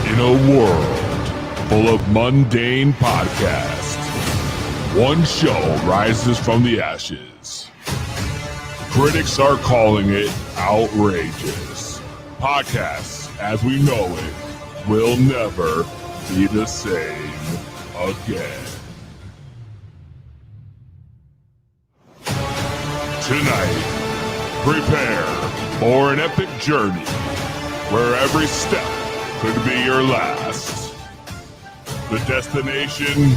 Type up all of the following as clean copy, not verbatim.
In a world full of mundane podcasts, one show rises from the ashes. Critics are calling it outrageous. Podcasts, as we know it, will never be the same again. Tonight, prepare for an epic journey where every step could be your last. The destination,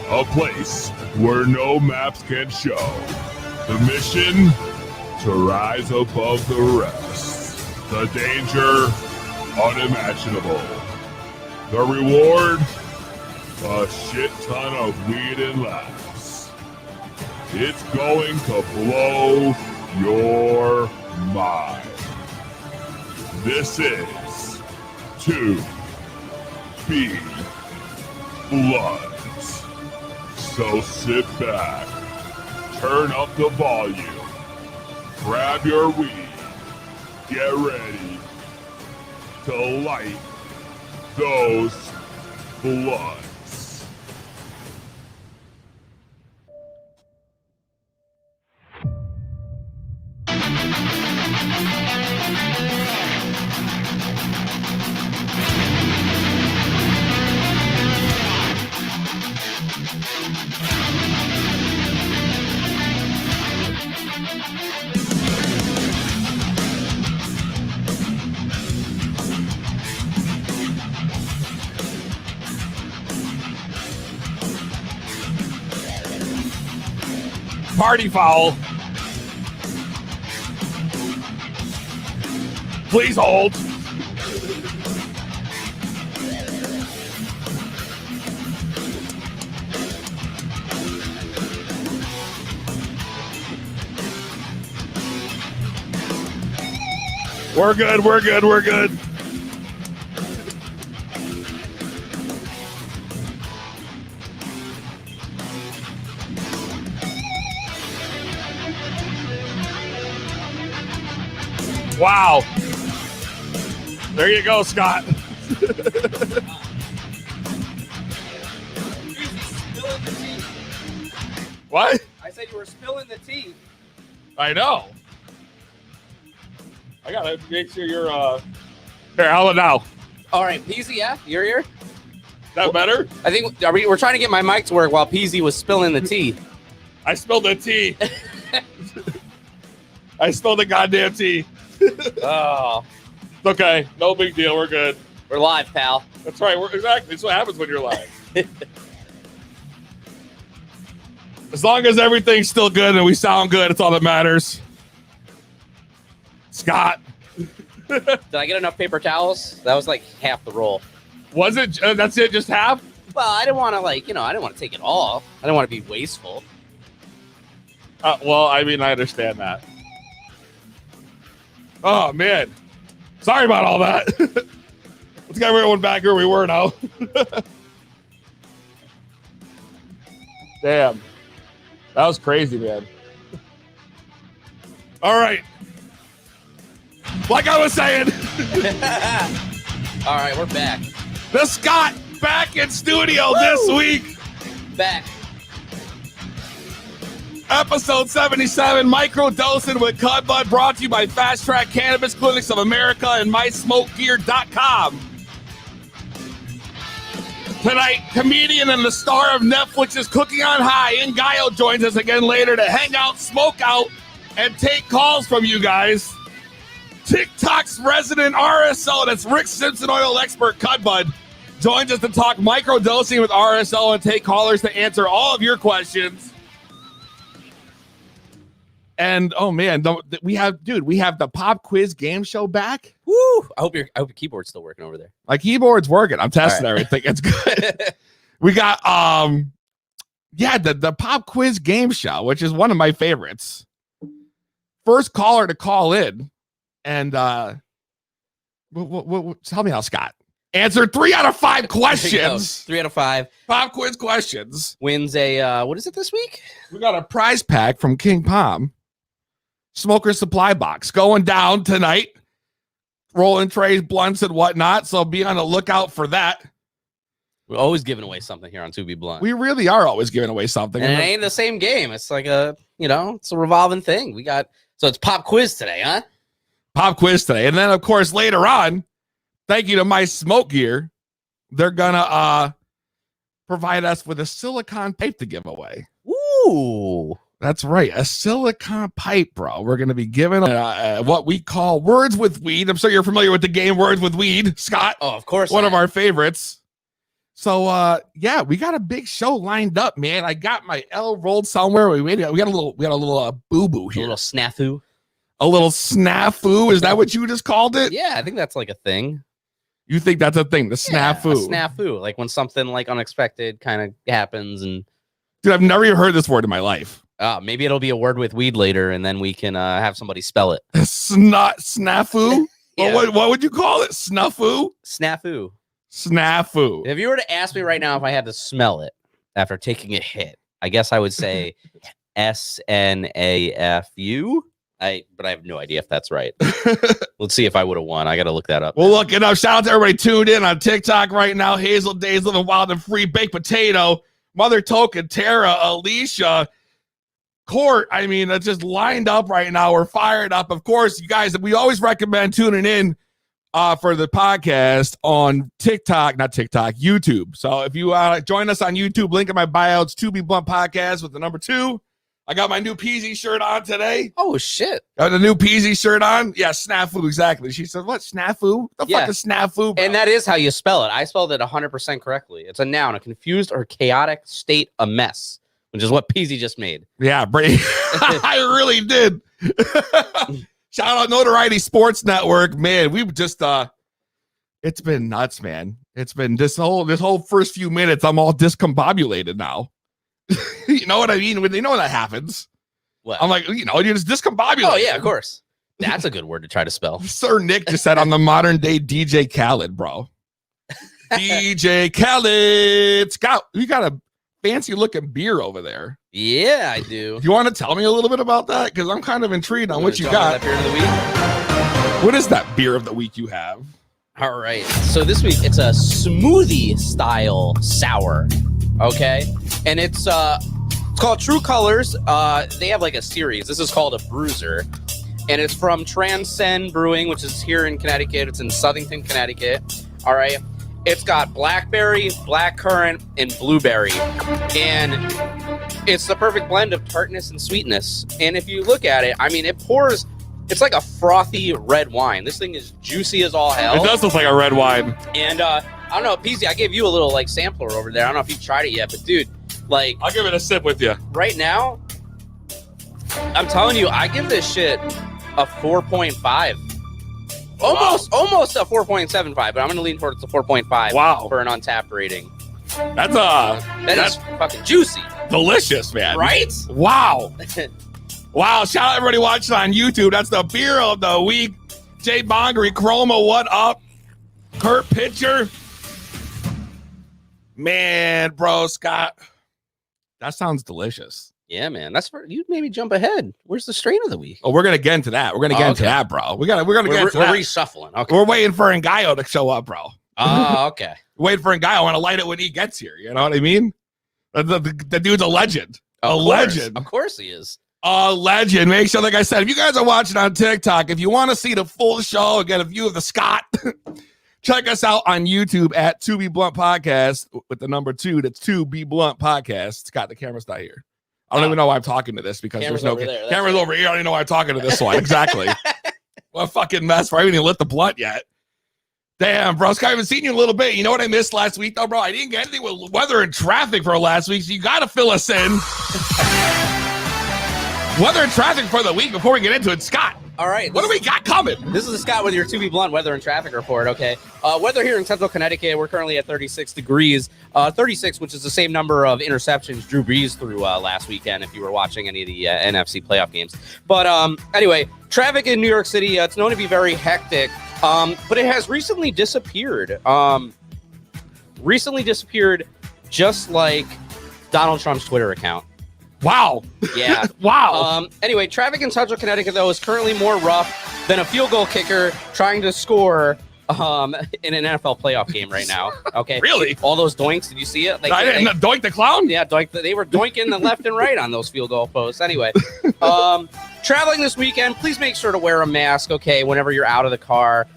a place where no maps can show. The mission, to rise above the rest. The danger, unimaginable. The reward, a shit ton of weed and laughs. It's going to blow your mind. This is 2 B Bloods. So sit back, turn up the volume, grab your weed, get ready to light those blunts. Party foul. Please hold. We're good, we're good, we're good. Wow. There you go, Scott. What? I said you were spilling the tea. I know. I gotta make sure you're here, how about now? All right, Peasy, yeah, you're here. Is that better? I think we're trying to get my mic to work while Peasy was spilling the tea. I spilled the tea. I spilled the goddamn tea. Oh, It's okay. No big deal. We're good. we're live, pal. That's right. Exactly. That's what happens when you're live. As long as everything's still good and we sound good, it's all that matters. Scott. Did I get enough paper towels? That was like half the roll. Was it? That's it? Just half? Well, I didn't want to I didn't want to take it all. I didn't want to be wasteful. Well, I mean, I understand that. Oh, man. Sorry about all that. Let's get everyone back where we were now. Damn. That was crazy, man. All right. Like I was saying. All right, we're back. The Scott back in studio this week. Back. Episode 77, Microdosin with Cudbudd, brought to you by Fast Track Cannabis Clinics of America and MySmokeGear.com. Tonight, comedian and the star of Netflix's Cooking on High, Ngayo, joins us again later to hang out, smoke out, and take calls from you guys. TikTok's resident RSO, that's Rick Simpson oil expert Cudbudd, joins us to talk microdosing with RSO and take callers to answer all of your questions. And oh man, we have the pop quiz game show back. Woo! I hope your keyboard's still working over there. My keyboard's working. I'm testing everything. It's good. We got the pop quiz game show, which is one of my favorites. First caller to call in, and tell me how, Scott. answer 3 out of 5 There you go. questions. 3 out of 5. Pop quiz questions. Wins a, what is it this week? We got a prize pack from King Palm. Smoker supply box going down tonight. Rolling trays, blunts, and whatnot. So be on the lookout for that. We're always giving away something here on To Be Blunt. We really are always giving away something. And it ain't the same game. It's like it's a revolving thing. So it's pop quiz today, huh? Pop quiz today. And then, of course, later on, thank you to My Smoke Gear, they're going to provide us with a silicone pipe to give away. Ooh. That's right. A silicone pipe, bro. We're going to be giving what we call Words with Weed. I'm sure you're familiar with the game Words with Weed, Scott. Oh, of course. One of our favorites. So, yeah, we got a big show lined up, man. I got my L rolled somewhere. We got a little boo-boo here. A little snafu. A little snafu. Is that what you just called it? Yeah, I think that's like a thing. You think that's a thing, the snafu? Yeah, a snafu. Like when something like unexpected kind of happens and... Dude, I've never even heard this word in my life. Maybe it'll be a word with weed later, and then we can have somebody spell it. Snafu? Yeah. What would you call it? Snufu? Snafu. Snafu. If you were to ask me right now if I had to smell it after taking a hit, I guess I would say SNAFU. But I have no idea if that's right. Let's see if I would have won. I got to look that up. Well, look it up. Shout out to everybody tuned in on TikTok right now. Hazel Days Living Wild and Free, Baked Potato, Mother Token, Tara, Alicia, Court. I mean, that's just lined up right now. We're fired up. Of course, you guys, we always recommend tuning in for the podcast on YouTube. So if you join us on YouTube, link in my bio, it's To Be Blunt Podcast with the number 2. I got my new Peasy shirt on today. Oh, shit. Got the new Peasy shirt on. Yeah, snafu, exactly. She said, what, snafu? What the fuck is snafu, bro? And that is how you spell it. I spelled it 100% correctly. It's a noun, a confused or chaotic state, a mess, which is what Peasy just made. Yeah, I really did. Shout out Notoriety Sports Network. Man, we've just, it's been nuts, man. It's been this whole first few minutes, I'm all discombobulated now. You know what I mean? You know when that happens. What? I'm like, you're just discombobulated. Oh, yeah, of course. That's a good word to try to spell. Sir Nick just said I'm the modern day DJ Khaled, bro. DJ Khaled. Scott, you got a fancy looking beer over there. Yeah, I do. Do you want to tell me a little bit about that? Because I'm kind of intrigued on what you got. Beer of the week? What is that beer of the week you have? All right. So this week it's a smoothie style sour. Okay. And it's called True Colors. They have like a series. This is called a Bruiser. And it's from Transcend Brewing, which is here in Connecticut. It's in Southington, Connecticut. All right. It's got blackberry, blackcurrant, and blueberry. And it's the perfect blend of tartness and sweetness. And if you look at it, I mean, it pours, it's like a frothy red wine. This thing is juicy as all hell. It does look like a red wine. And I don't know, Peasy, I gave you a little like sampler over there. I don't know if you've tried it yet, but dude, like, I'll give it a sip with you. Right now, I'm telling you, I give this shit a 4.5. Almost a 4.75, but I'm going to lean towards the 4.5. Wow. For an Untapped rating. That's fucking juicy. Delicious, man. Right? Wow. Wow. Shout out everybody watching on YouTube. That's the beer of the week. Jay Bongery, Chroma, what up? Kurt Pitcher. Man, bro, Scott. That sounds delicious. Yeah, man. That's for you. Maybe jump ahead. Where's the strain of the week? Oh, we're gonna get into that. We're gonna get into that, bro. We're gonna get into we're that. reshuffling. Okay. We're waiting for Ngayo to show up, bro. Oh, okay. Waiting for Ngayo. I want to light it when he gets here. You know what I mean? The dude's a legend. Legend. Of course he is. A legend. Make sure, like I said, if you guys are watching on TikTok, if you want to see the full show and get a view of the Scott, check us out on YouTube at 2B Blunt Podcast with the number 2. That's 2B Blunt Podcast. Scott, the camera's not here. I don't even know why I'm talking to this because camera's there's no over there. camera's over here. I don't even know why I'm talking to this one. Exactly. What a fucking mess. I haven't even lit the blunt yet. Damn, bro. Scott, I haven't seen you in a little bit. You know what I missed last week, though, bro? I didn't get anything with weather and traffic for last week, so you got to fill us in. Weather and traffic for the week before we get into it. Scott, all right. What do we got coming? This is Scott with your 2B Blunt weather and traffic report, okay? Weather here in central Connecticut, we're currently at 36 degrees. 36, which is the same number of interceptions Drew Brees threw last weekend if you were watching any of the NFC playoff games. But anyway, traffic in New York City, it's known to be very hectic But it has recently disappeared. Just like Donald Trump's Twitter account. Wow. Yeah. Wow. Anyway, traffic in Central Connecticut, though, is currently more rough than a field goal kicker trying to score in an NFL playoff game right now. Okay. Really? All those doinks. Did you see it? I didn't. Doink the clown? Yeah, they were doinking the left and right on those field goal posts. Anyway, traveling this weekend, please make sure to wear a mask, okay, whenever you're out of the car.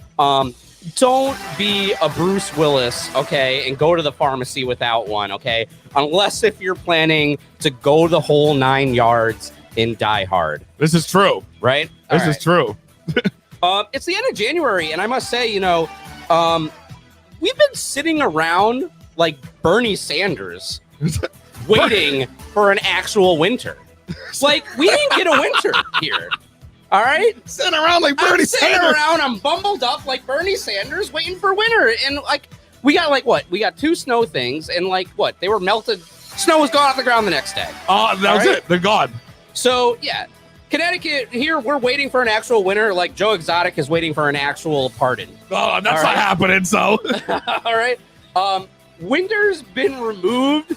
Don't be a Bruce Willis, okay, and go to the pharmacy without one, okay? Unless if you're planning to go the whole 9 yards in Die Hard. This is true. Right? This is true. It's the end of January, and I must say, we've been sitting around like Bernie Sanders waiting for an actual winter. Like, we didn't get a winter here. All right? Sitting around like Bernie Sanders. I'm bumbled up like Bernie Sanders waiting for winter. And like, we got like what? We got 2 snow things, and like what? They were melted. Snow was gone off the ground the next day. Oh, that was it. They're gone. So, yeah. Connecticut, here, we're waiting for an actual winter, like Joe Exotic is waiting for an actual pardon. Oh, that's not happening, so. All right. Winter's been removed,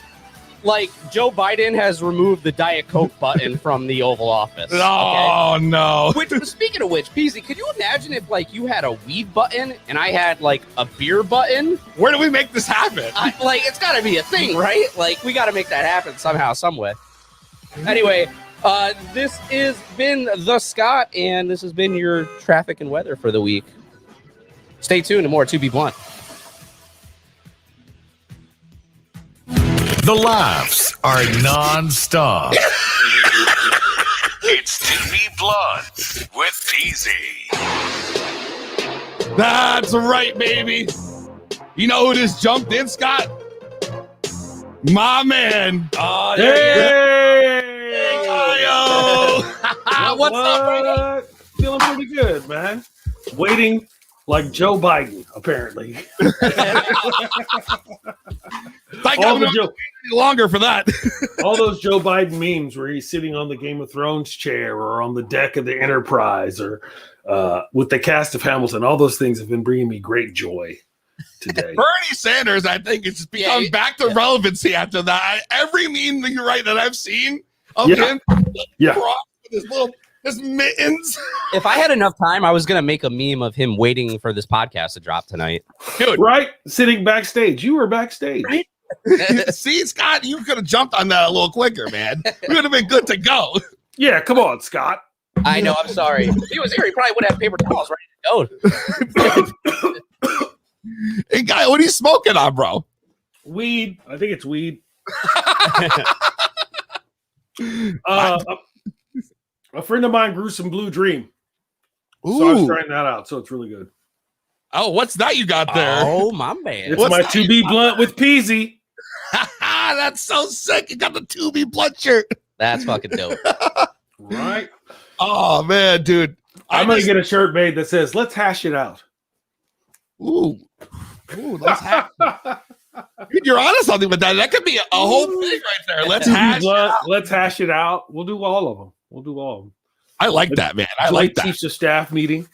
like Joe Biden has removed the Diet Coke button from the Oval Office. Oh, no. Which, speaking of which, Peasy, could you imagine if, like, you had a weed button and I had, like, a beer button? Where do we make this happen? It's got to be a thing, right? Like, we got to make that happen somehow, some way. Anyway, this has been The Scott, and this has been your traffic and weather for the week. Stay tuned to more To Be Blunt. The laughs are non-stop. It's To Be Blunt with Peasy. That's right, baby. You know who just jumped in, Scott? My man. Oh, What's up, brother? Feeling pretty good, man. Waiting like Joe Biden, apparently. Longer for that. All those Joe Biden memes where he's sitting on the Game of Thrones chair or on the deck of the Enterprise or with the cast of Hamilton, all those things have been bringing me great joy today. Bernie Sanders, I think it's become back to relevancy after that. Every meme that you're right that I've seen of him, with his mittens. If I had enough time, I was gonna make a meme of him waiting for this podcast to drop tonight. Dude, right? Sitting backstage. You were backstage. Right? See, Scott, you could have jumped on that a little quicker, man. We would have been good to go. Yeah, come on, Scott. I know, I'm sorry. If he was here, he probably would have paper towels ready to go. Hey, guy, what are you smoking on, bro? Weed. I think it's weed. A friend of mine grew some Blue Dream. So I was trying that out. So it's really good. Oh, what's that you got there? Oh, my man. It's my To Be Blunt with Peasy. That's so sick. You got the To Be Blunt shirt. That's fucking dope. Right? Oh, man, dude. I'm going to get a shirt made that says, let's hash it out. Ooh, let's hash Dude, you're onto something with that. That could be a whole thing right there. Let's hash it out. We'll do all of them. I like that, man. I like that. Chiefs of Staff meeting.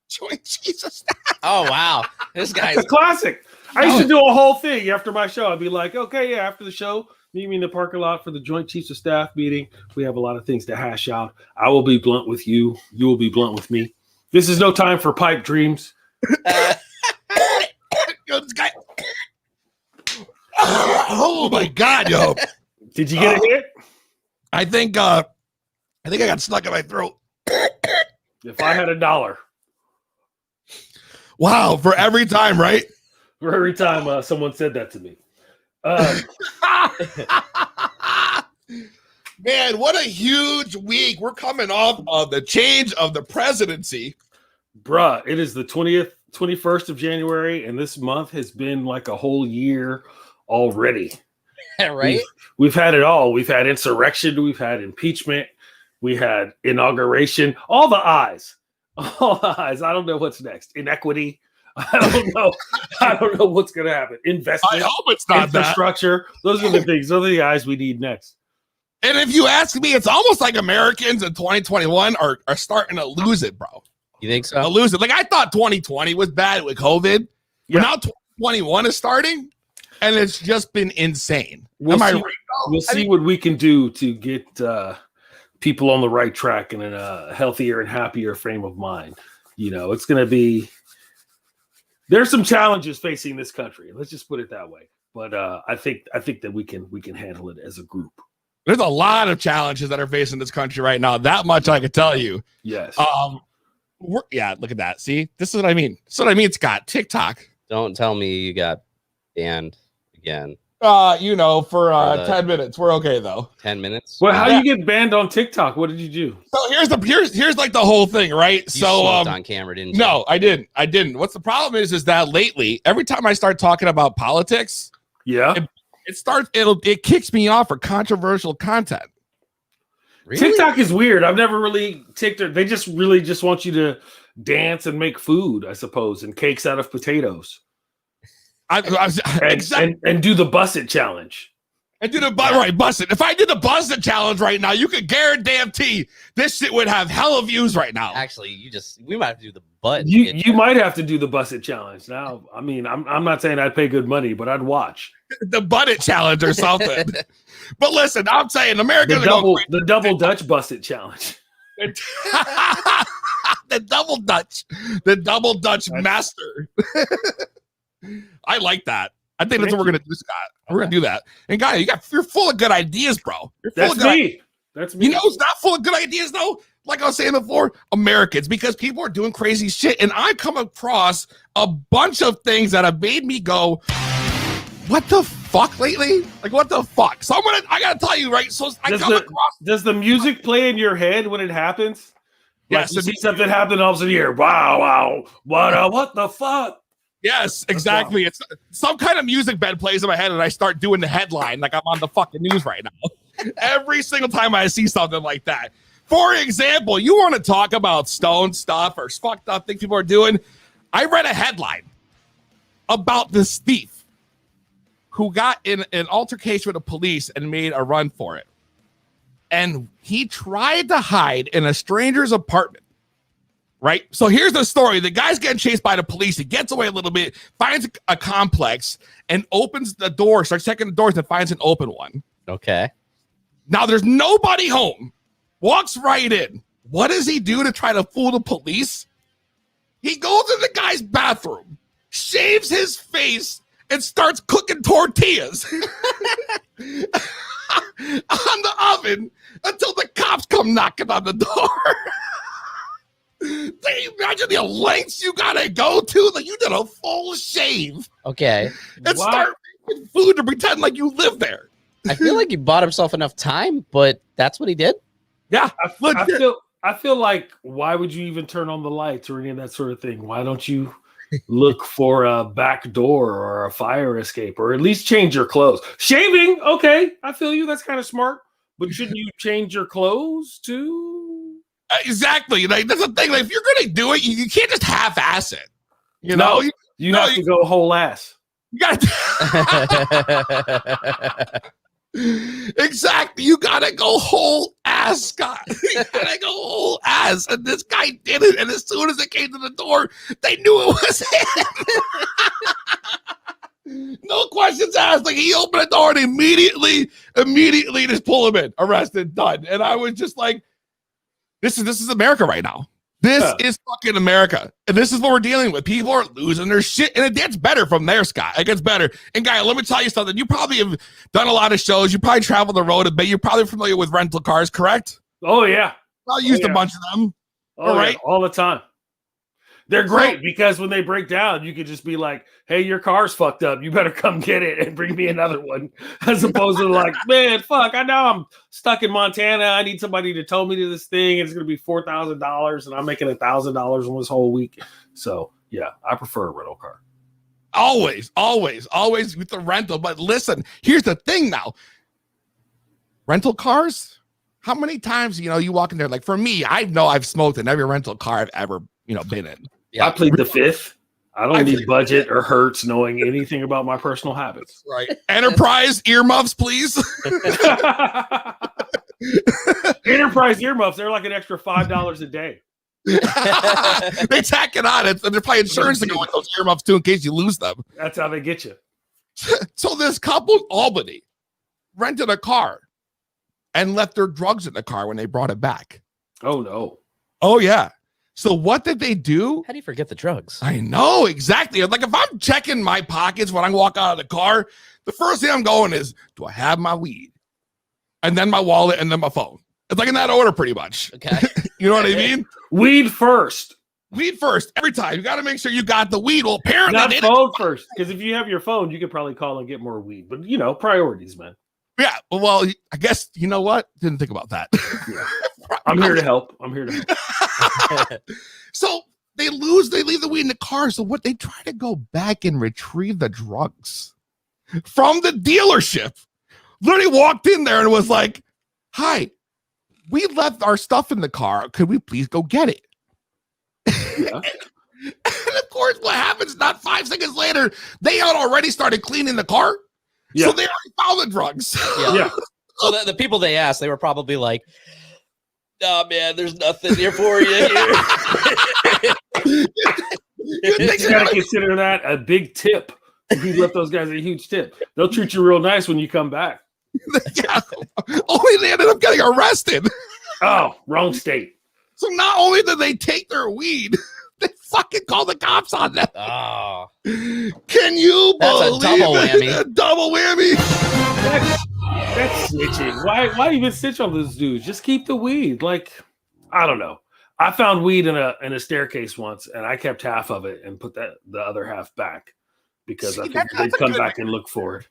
Joint Chiefs of Staff. Oh, wow. This guy's a classic. I used to do a whole thing after my show. I'd be like, okay, yeah, after the show, meet me in the parking lot for the Joint Chiefs of Staff meeting. We have a lot of things to hash out. I will be blunt with you. You will be blunt with me. This is no time for pipe dreams. Yo, this guy. Oh my God, yo! Did you get a hit? I think I got stuck in my throat. If I had $1. Wow, for every time, right? For every time someone said that to me. Man, what a huge week. We're coming off of the change of the presidency. Bruh, it is the 21st of January, and this month has been like a whole year already. Right? We've had it all. We've had insurrection. We've had impeachment. We had inauguration. All the eyes. All the eyes. I don't know what's next. Inequity. I don't know. I don't know what's going to happen. Investment. I hope it's not infrastructure. Those are the things. Those are the eyes we need next. And if you ask me, it's almost like Americans in 2021 are starting to lose it, bro. You think so? lose it. Like I thought 2020 was bad with COVID, but now 2021 is starting, and it's just been insane. We'll see what we can do to get people on the right track and in a healthier and happier frame of mind. It's going to be. There's some challenges facing this country. Let's just put it that way. But I think that we can handle it as a group. There's a lot of challenges that are facing this country right now. That much I can tell you. Yes. Look at that. See, this is what I mean. Scott. TikTok. Don't tell me you got banned again. For 10 minutes. We're okay though. 10 minutes. Well, how you get banned on TikTok? What did you do? So here's like the whole thing, right? You smoked on camera, didn't you? No, I didn't. What's the problem is that lately, every time I start talking about politics, it kicks me off for controversial content. Really? TikTok is weird. I've never really TikTok. They just want you to dance and make food, I suppose, and cakes out of potatoes. And do the bust it challenge. And do the bust it. If I did the bust it challenge right now, you could guarantee this shit would have hella views right now. Actually, we might have to do the butt. You might have to do the bust it challenge now. I mean, I'm not saying I'd pay good money, but I'd watch the butt it challenge or something. But listen, I'm saying Americans the double Dutch bust it challenge. the double Dutch master. I like that. I think that's what we're gonna do, Scott. We're gonna do that. And Guy, you're full of good ideas, bro. That's me. That's me. You know who's not full of good ideas though? Like I was saying before, Americans, because people are doing crazy shit, and I come across a bunch of things that have made me go, "What the fuck?" lately. Like, what the fuck? So I gotta tell you, right? So does the music play in your head when it happens? Yes, like you see something happen, all of a sudden you hear, wow, what the fuck? Yes, exactly. It's some kind of music bed plays in my head, and I start doing the headline like I'm on the fucking news right now. Every single time I see something like that. For example, you want to talk about stone stuff or fucked up things people are doing? I read a headline about this thief who got in an altercation with the police and made a run for it. And he tried to hide in a stranger's apartment. Right. So here's the story. The guy's getting chased by the police. He gets away a little bit, finds a complex and opens the door, starts checking the doors and finds an open one. Okay. Now there's nobody home. Walks right in. What does he do to try to fool the police? He goes in the guy's bathroom, shaves his face, and starts cooking tortillas on the oven until the cops come knocking on the door. Can you imagine the lengths you gotta go to? Like you did a full shave. Okay. And start making food to pretend like you live there. I feel like he bought himself enough time, but that's what he did. Yeah. I feel like, why would you even turn on the lights or any of that sort of thing? Why don't you look for a back door or a fire escape, or at least change your clothes? Shaving, okay, I feel you. That's kind of smart. But shouldn't you change your clothes too? Exactly. Like that's the thing. Like if you're gonna do it, you can't just half-ass it. You know, you have to go whole ass. You gotta exactly. You gotta go whole ass, Scott. You gotta go whole ass. And this guy did it. And as soon as it came to the door, they knew it was him. No questions asked. Like he opened the door and immediately just pull him in, arrested, done. And I was just like, This is America right now. This is fucking America. And this is what we're dealing with. People are losing their shit. And it gets better from there, Scott. It gets better. And Guy, let me tell you something. You probably have done a lot of shows. You probably traveled the road a bit. You're probably familiar with rental cars, correct? Oh, yeah. I used a bunch of them. All right. All the time. They're great because when they break down, you could just be like, hey, your car's fucked up. You better come get it and bring me another one. As opposed to like, man, fuck, I know I'm stuck in Montana. I need somebody to tow me to this thing. It's going to be $4,000 and I'm making $1,000 on this whole week. So, yeah, I prefer a rental car. Always with the rental. But listen, here's the thing now. Rental cars, how many times, you walk in there? Like for me, I know I've smoked in every rental car I've ever, been in. Yeah. I plead the fifth. I don't need budget or Hertz knowing anything about my personal habits. Right. Enterprise earmuffs, please. Enterprise earmuffs. They're like an extra $5 a day. They tack it on. They're probably insurance to go with those earmuffs too in case you lose them. That's how they get you. So this couple in Albany rented a car and left their drugs in the car when they brought it back. Oh, no. Oh, yeah. So what did they do? How do you forget the drugs? I know, exactly. Like if I'm checking my pockets when I walk out of the car, the first thing I'm going is, do I have my weed? And then my wallet and then my phone. It's like in that order pretty much. Okay. You know what I mean? Weed first. Weed first every time. You got to make sure you got the weed. Well, apparently Not phone first. Because if you have your phone, you could probably call and get more weed. But, you know, priorities, man. Yeah. Well, I guess, you know what? Didn't think about that. Yeah. I'm here to help. So they leave the weed in the car. So what they try to go back and retrieve the drugs from the dealership. Literally walked in there and was like, hi, we left our stuff in the car. Could we please go get it? Yeah. And of course, what happens not 5 seconds later, they had already started cleaning the car. Yeah. So they already found the drugs. Yeah. So the people they asked, they were probably like, "Oh man, there's nothing here for you here." You just gotta consider that a big tip. If you left those guys a huge tip, they'll treat you real nice when you come back. Yeah. Only they ended up getting arrested. Oh, wrong state. So not only did they take their weed, they fucking called the cops on them. Oh, Can you That's a believe double it? whammy. A double whammy. That's snitching. Why even snitch on those dudes? Just keep the weed. Like, I don't know. I found weed in a staircase once, and I kept half of it and put the other half back because I figured they'd come back and look for it.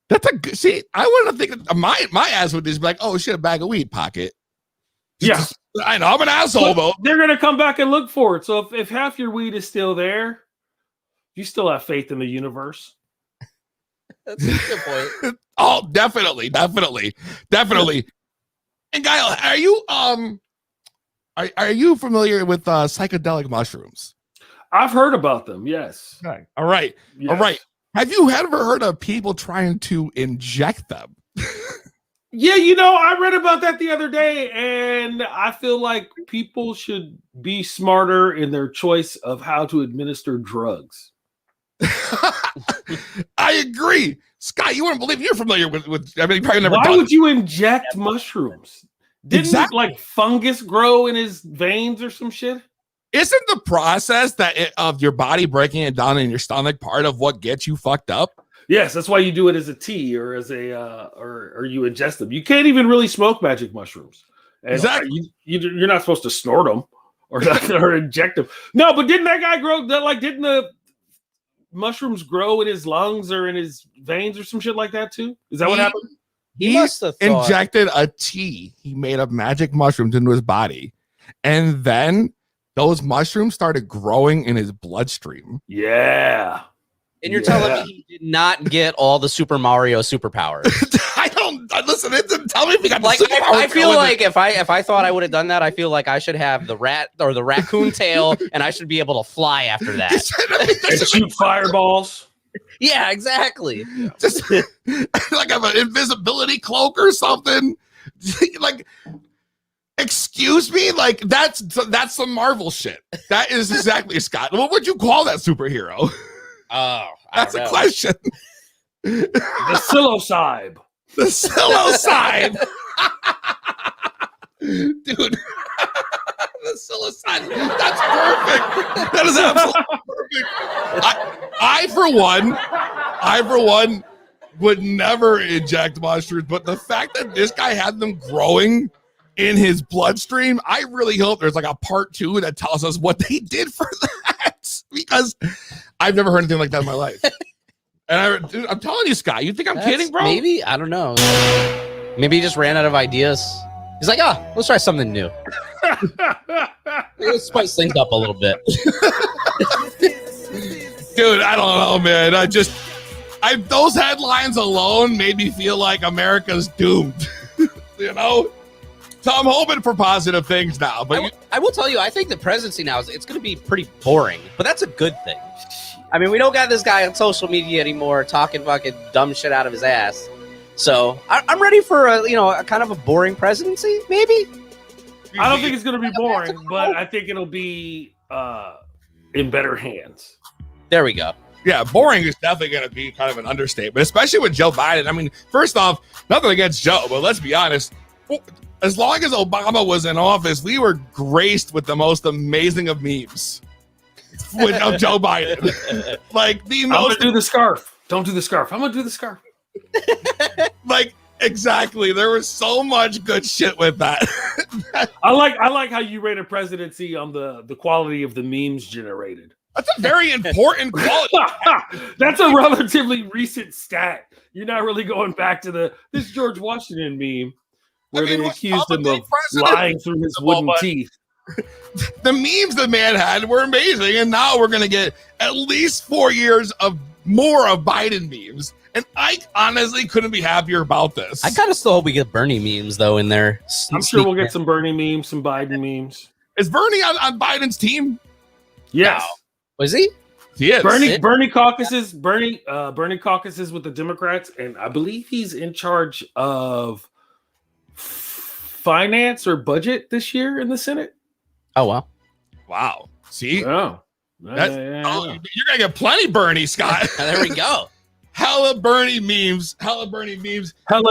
That's a good. See, I wouldn't think my ass would just be like, "Oh shit, a bag of weed pocket." Yeah, I know. I'm an asshole though. They're gonna come back and look for it. So if half your weed is still there, you still have faith in the universe. that's a good point. Oh, definitely. And Guile, are you familiar with psychedelic mushrooms? I've heard about them. Yes. Okay. All right. Yes. All right. Have you ever heard of people trying to inject them? Yeah, you know, I read about that the other day, and I feel like people should be smarter in their choice of how to administer drugs. I agree. Scott, you wouldn't believe you're familiar with I mean, you probably never Why done would you inject mushrooms? Didn't Exactly. like fungus grow in his veins or some shit? Isn't the process of your body breaking it down in your stomach part of what gets you fucked up? Yes, that's why you do it as a tea or as a or you ingest them. You can't even really smoke magic mushrooms. And Exactly. You're not supposed to snort them or inject them. No, but didn't that guy grow that? Like, didn't the mushrooms grow in his lungs or in his veins or some shit like that too? Is that what happened? He must have thought, Injected a tea he made of magic mushrooms into his body, and then those mushrooms started growing in his bloodstream. Yeah. and you're telling me he did not get all the Super Mario superpowers. I don't listen. It didn't tell me if he got Like the superpower. I feel like if I thought I would have done that, I feel like I should have the rat or the raccoon tail, and I should be able to fly after that. And shoot fireballs. Yeah, exactly. Just like have an invisibility cloak or something. Like, excuse me, like that's some Marvel shit. That is exactly Scott. What would you call that superhero? Oh, That's a question. The psilocybe. The psilocybe. Dude. The psilocybe. That's perfect. That is absolutely perfect. I for one would never inject mushrooms, but the fact that this guy had them growing in his bloodstream, I really hope there's like a part 2 that tells us what they did for that, because I've never heard anything like that in my life. And I'm telling you, Scott, you think I'm kidding, bro? Maybe, I don't know. Maybe he just ran out of ideas. He's like, let's try something new. Let's spice things up a little bit. Dude, I don't know, man. Those headlines alone made me feel like America's doomed. You know? So I'm hoping for positive things now. But I will tell you, I think the presidency now it's going to be pretty boring, but that's a good thing. I mean, we don't got this guy on social media anymore talking fucking dumb shit out of his ass. So I'm ready for a kind of a boring presidency, maybe. I don't think it's going to be boring, but I think it'll be in better hands. There we go. Yeah, boring is definitely going to be kind of an understatement, especially with Joe Biden. I mean, first off, nothing against Joe, but let's be honest. As long as Obama was in office, we were graced with the most amazing of memes with Joe Biden. Like the most. I'm going to do the scarf. Don't do the scarf. I'm going to do the scarf. Like exactly. There was so much good shit with that. I like how you rate a presidency on the quality of the memes generated. That's a very important quality. That's a relatively recent stat. You're not really going back to this George Washington meme where they accused him of lying through his wooden teeth. The memes the man had were amazing, and now we're going to get at least 4 years of more of Biden memes. And I honestly couldn't be happier about this. I kind of still hope we get Bernie memes though in there. I'm sure we'll get some Bernie memes, some Biden memes. Is Bernie on Biden's team? Yes. No. Was he? He is. Bernie caucuses with the Democrats, and I believe he's in charge of finance or budget this year in the Senate. Oh wow. Wow. See? Oh. You're gonna get plenty Bernie, Scott. There we go. Hella Bernie memes. Hella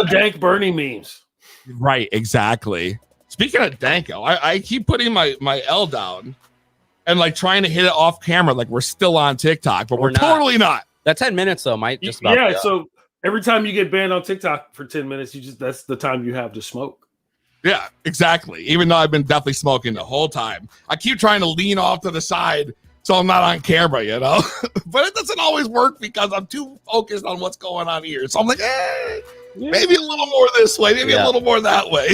dank Bernie memes. Right, exactly. Speaking of danko, I keep putting my L down and like trying to hit it off camera like we're still on TikTok, but we're totally not. That 10 minutes though might just about be up. So every time you get banned on TikTok for 10 minutes, that's the time you have to smoke. Yeah, exactly. Even though I've been definitely smoking the whole time. I keep trying to lean off to the side so I'm not on camera, you know? But it doesn't always work because I'm too focused on what's going on here. So I'm like, maybe a little more this way, maybe a little more that way.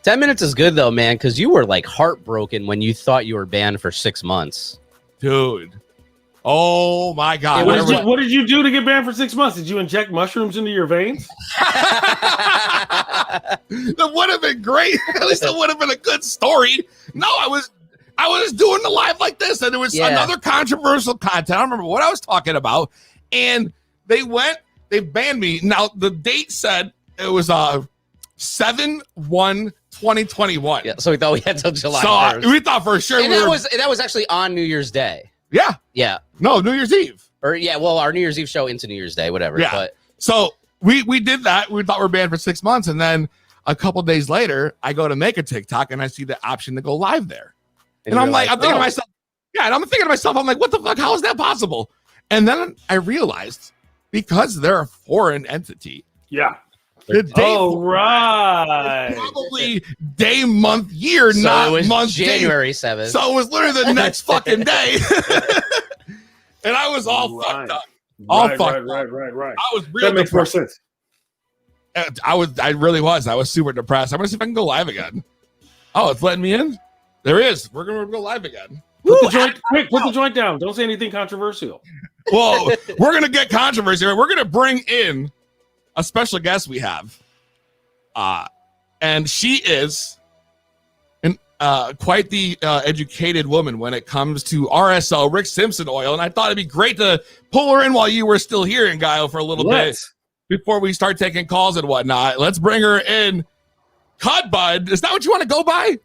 10 minutes is good though, man, because you were like heartbroken when you thought you were banned for 6 months. Dude. Oh my God. What did you do to get banned for 6 months? Did you inject mushrooms into your veins? That would have been great. At least it would have been a good story. No, I was doing the live like this, and there was another controversial content. I don't remember what I was talking about. And they banned me. Now the date said it was 7/1/2021. Yeah, so we thought we had till July. So we thought for sure. And that was actually on New Year's Day. Yeah. Yeah. No, New Year's Eve. Or our New Year's Eve show into New Year's Day, whatever. Yeah. But so we did that. We thought we were banned for 6 months, and then a couple days later, I go to make a TikTok, and I see the option to go live there. And I'm thinking to myself, I'm like, what the fuck? How is that possible? And then I realized because they're a foreign entity. Yeah. Right. Probably day, month, year, so not it was month, January 7th. So it was literally the next fucking day. And I was all fucked up. Right. I was real. That makes more sense. I really was. I was super depressed. I'm gonna see if I can go live again. Oh, it's letting me in. There is. We're gonna go live again. Put the joint down. Don't say anything controversial. Well, we're gonna get controversy. We're gonna bring in a special guest we have, and she is quite the educated woman when it comes to RSO, Rick Simpson oil, and I thought it'd be great to pull her in while you were still here in Guile for a little bit before we start taking calls and whatnot. Let's bring her in. Cudbudd, is that what you want to go by?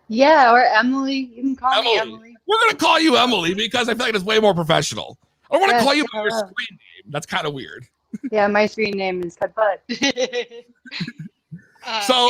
Yeah, or Emily. You can call me Emily. We're gonna call you Emily because I feel like it's way more professional. I don't want to call you by your screen name. That's kind of weird. Yeah, my screen name is Cudbudd. So,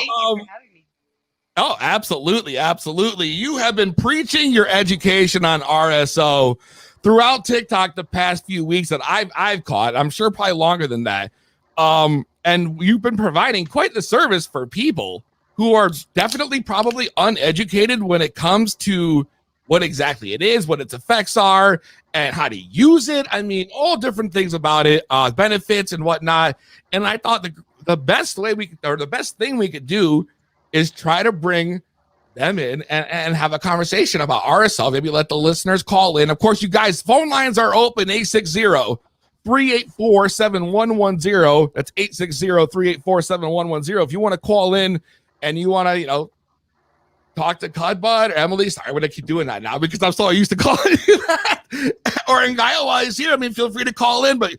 oh, absolutely. You have been preaching your education on RSO throughout TikTok the past few weeks that I've caught. I'm sure probably longer than that. And you've been providing quite the service for people who are definitely probably uneducated when it comes to what exactly it is, what its effects are, and how to use it. I mean, all different things about it, benefits and whatnot. And I thought the best thing we could do is try to bring them in and have a conversation about RSL. Maybe let the listeners call in. Of course, you guys, phone lines are open, 860-384-7110. That's 860-384-7110. If you want to call in and you want to, talk to Cudbudd or Emily. Sorry, I'm going to keep doing that now because I'm so used to calling you that. Or Ngaio while he's here. I mean, feel free to call in. But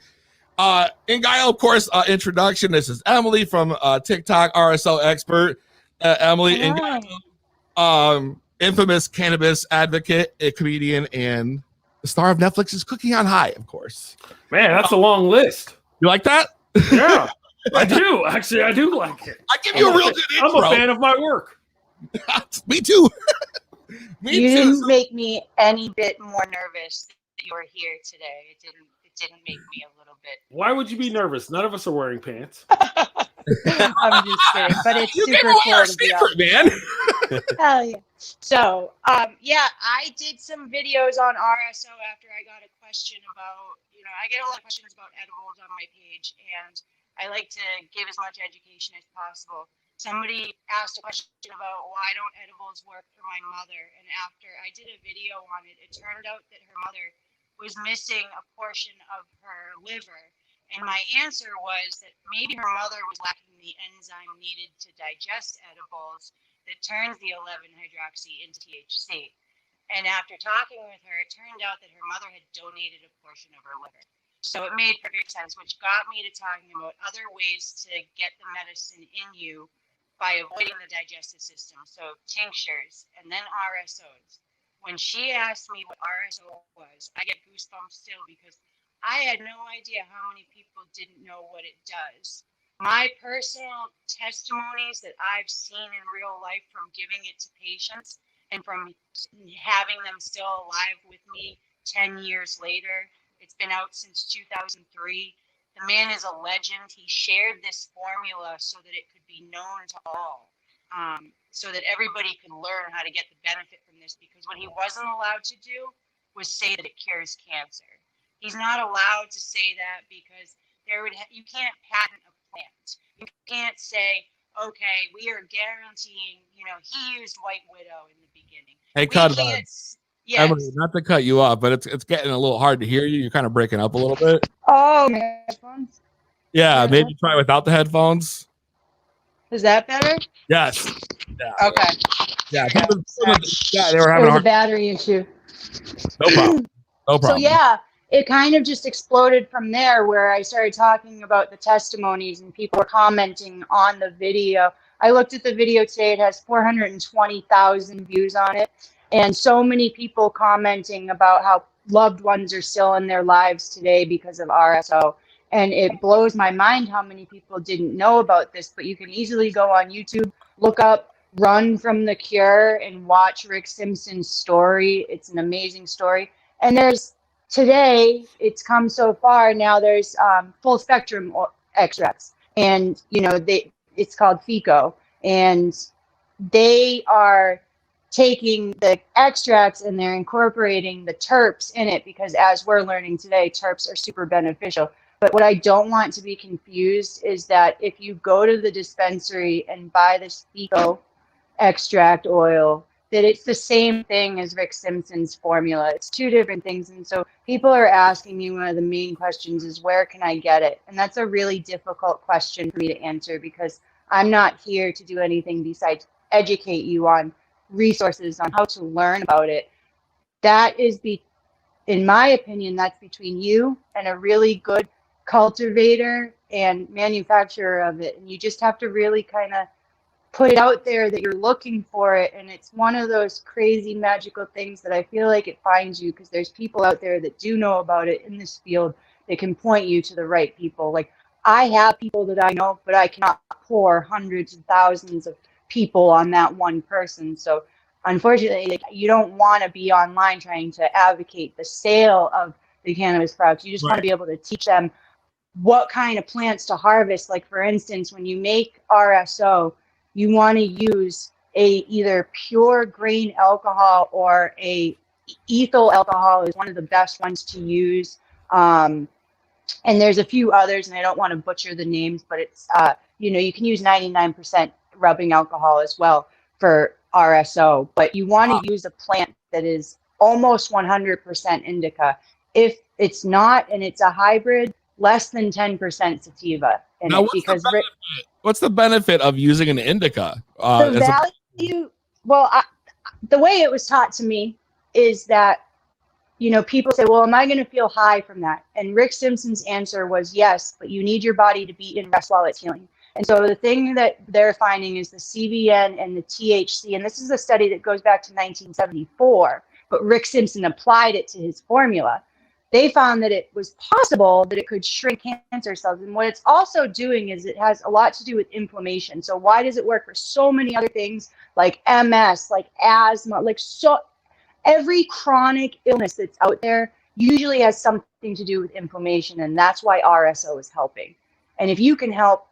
Ngaio, of course, introduction. This is Emily from TikTok, RSL expert. Emily, Ngaio, infamous cannabis advocate, a comedian, and the star of Netflix's Cooking on High, of course. Man, that's a long list. You like that? Yeah, I do. Actually, I do like it. I give you a real good intro. I'm a fan of my work. Me too. Me You too. didn't make me any bit more nervous that you were here today. It didn't make me a little bit. Why would you be nervous? None of us are wearing pants. I'm just kidding, but it's You super gave away cool our to be secret, on. man. Hell yeah. So, yeah, I did some videos on RSO after I got a question about, I get a lot of questions about edibles on my page, and I like to give as much education as possible. Somebody asked a question about why don't edibles work for my mother, and after I did a video on it, it turned out that her mother was missing a portion of her liver. And my answer was that maybe her mother was lacking the enzyme needed to digest edibles that turns the 11-hydroxy into THC. And after talking with her, it turned out that her mother had donated a portion of her liver. So it made perfect sense, which got me to talking about other ways to get the medicine in you by avoiding the digestive system. So tinctures and then RSOs. When she asked me what RSO was, I get goosebumps still because I had no idea how many people didn't know what it does. My personal testimonies that I've seen in real life from giving it to patients and from having them still alive with me 10 years later. It's been out since 2003. The man is a legend. He shared this formula so that it could be known to all, so that everybody could learn how to get the benefit from this, because what he wasn't allowed to do was say that it cures cancer. He's not allowed to say that because you can't patent a plant. You can't say, okay, we are guaranteeing, he used White Widow in the beginning. Hey, Cudbudd. Yes. Emily, not to cut you off, but it's getting a little hard to hear you. You're kind of breaking up a little bit. Oh, my headphones. Yeah, maybe try without the headphones. Is that better? Yes. Yeah. Okay. Yeah. Sorry. They were It having was a a battery issue. No problem. No problem. So yeah, it kind of just exploded from there, where I started talking about the testimonies and people were commenting on the video. I looked at the video today. It has 420,000 views on it. And so many people commenting about how loved ones are still in their lives today because of RSO. And it blows my mind how many people didn't know about this, but you can easily go on YouTube, look up Run from the Cure and watch Rick Simpson's story. It's an amazing story. And today, it's come so far, now there's full spectrum extracts. And, it's called FICO. And they are taking the extracts and they're incorporating the terps in it, because as we're learning today, terps are super beneficial. But what I don't want to be confused is that if you go to the dispensary and buy this FICO extract oil, that it's the same thing as Rick Simpson's formula. It's two different things. And so people are asking me, one of the main questions is, where can I get it? And that's a really difficult question for me to answer, because I'm not here to do anything besides educate you on resources on how to learn about it. That is, in my opinion, that's between you and a really good cultivator and manufacturer of it. And you just have to really kind of put it out there that you're looking for it. And it's one of those crazy magical things that I feel like it finds you, because there's people out there that do know about it in this field that can point you to the right people. Like, I have people that I know, but I cannot pour hundreds and thousands of people on that one person. So unfortunately, you don't want to be online trying to advocate the sale of the cannabis products. You just want to be able to teach them what kind of plants to harvest. Like, for instance, when you make RSO, you want to use either pure grain alcohol or a ethyl alcohol is one of the best ones to use. And there's a few others, and I don't want to butcher the names, but it's, you can use 99% rubbing alcohol as well for RSO, but you want to use a plant that is almost 100% indica. If it's not, and it's a hybrid, less than 10% sativa in Now, it, because what's the benefit of using an indica? the value, the way it was taught to me is that, people say, well, am I going to feel high from that? And Rick Simpson's answer was yes, but you need your body to be in rest while it's healing. And so the thing that they're finding is the CBN and the THC, and this is a study that goes back to 1974, but Rick Simpson applied it to his formula. They found that it was possible that it could shrink cancer cells. And what it's also doing is it has a lot to do with inflammation. So why does it work for so many other things like MS, like asthma, like so every chronic illness that's out there usually has something to do with inflammation. And that's why RSO is helping. And if you can help,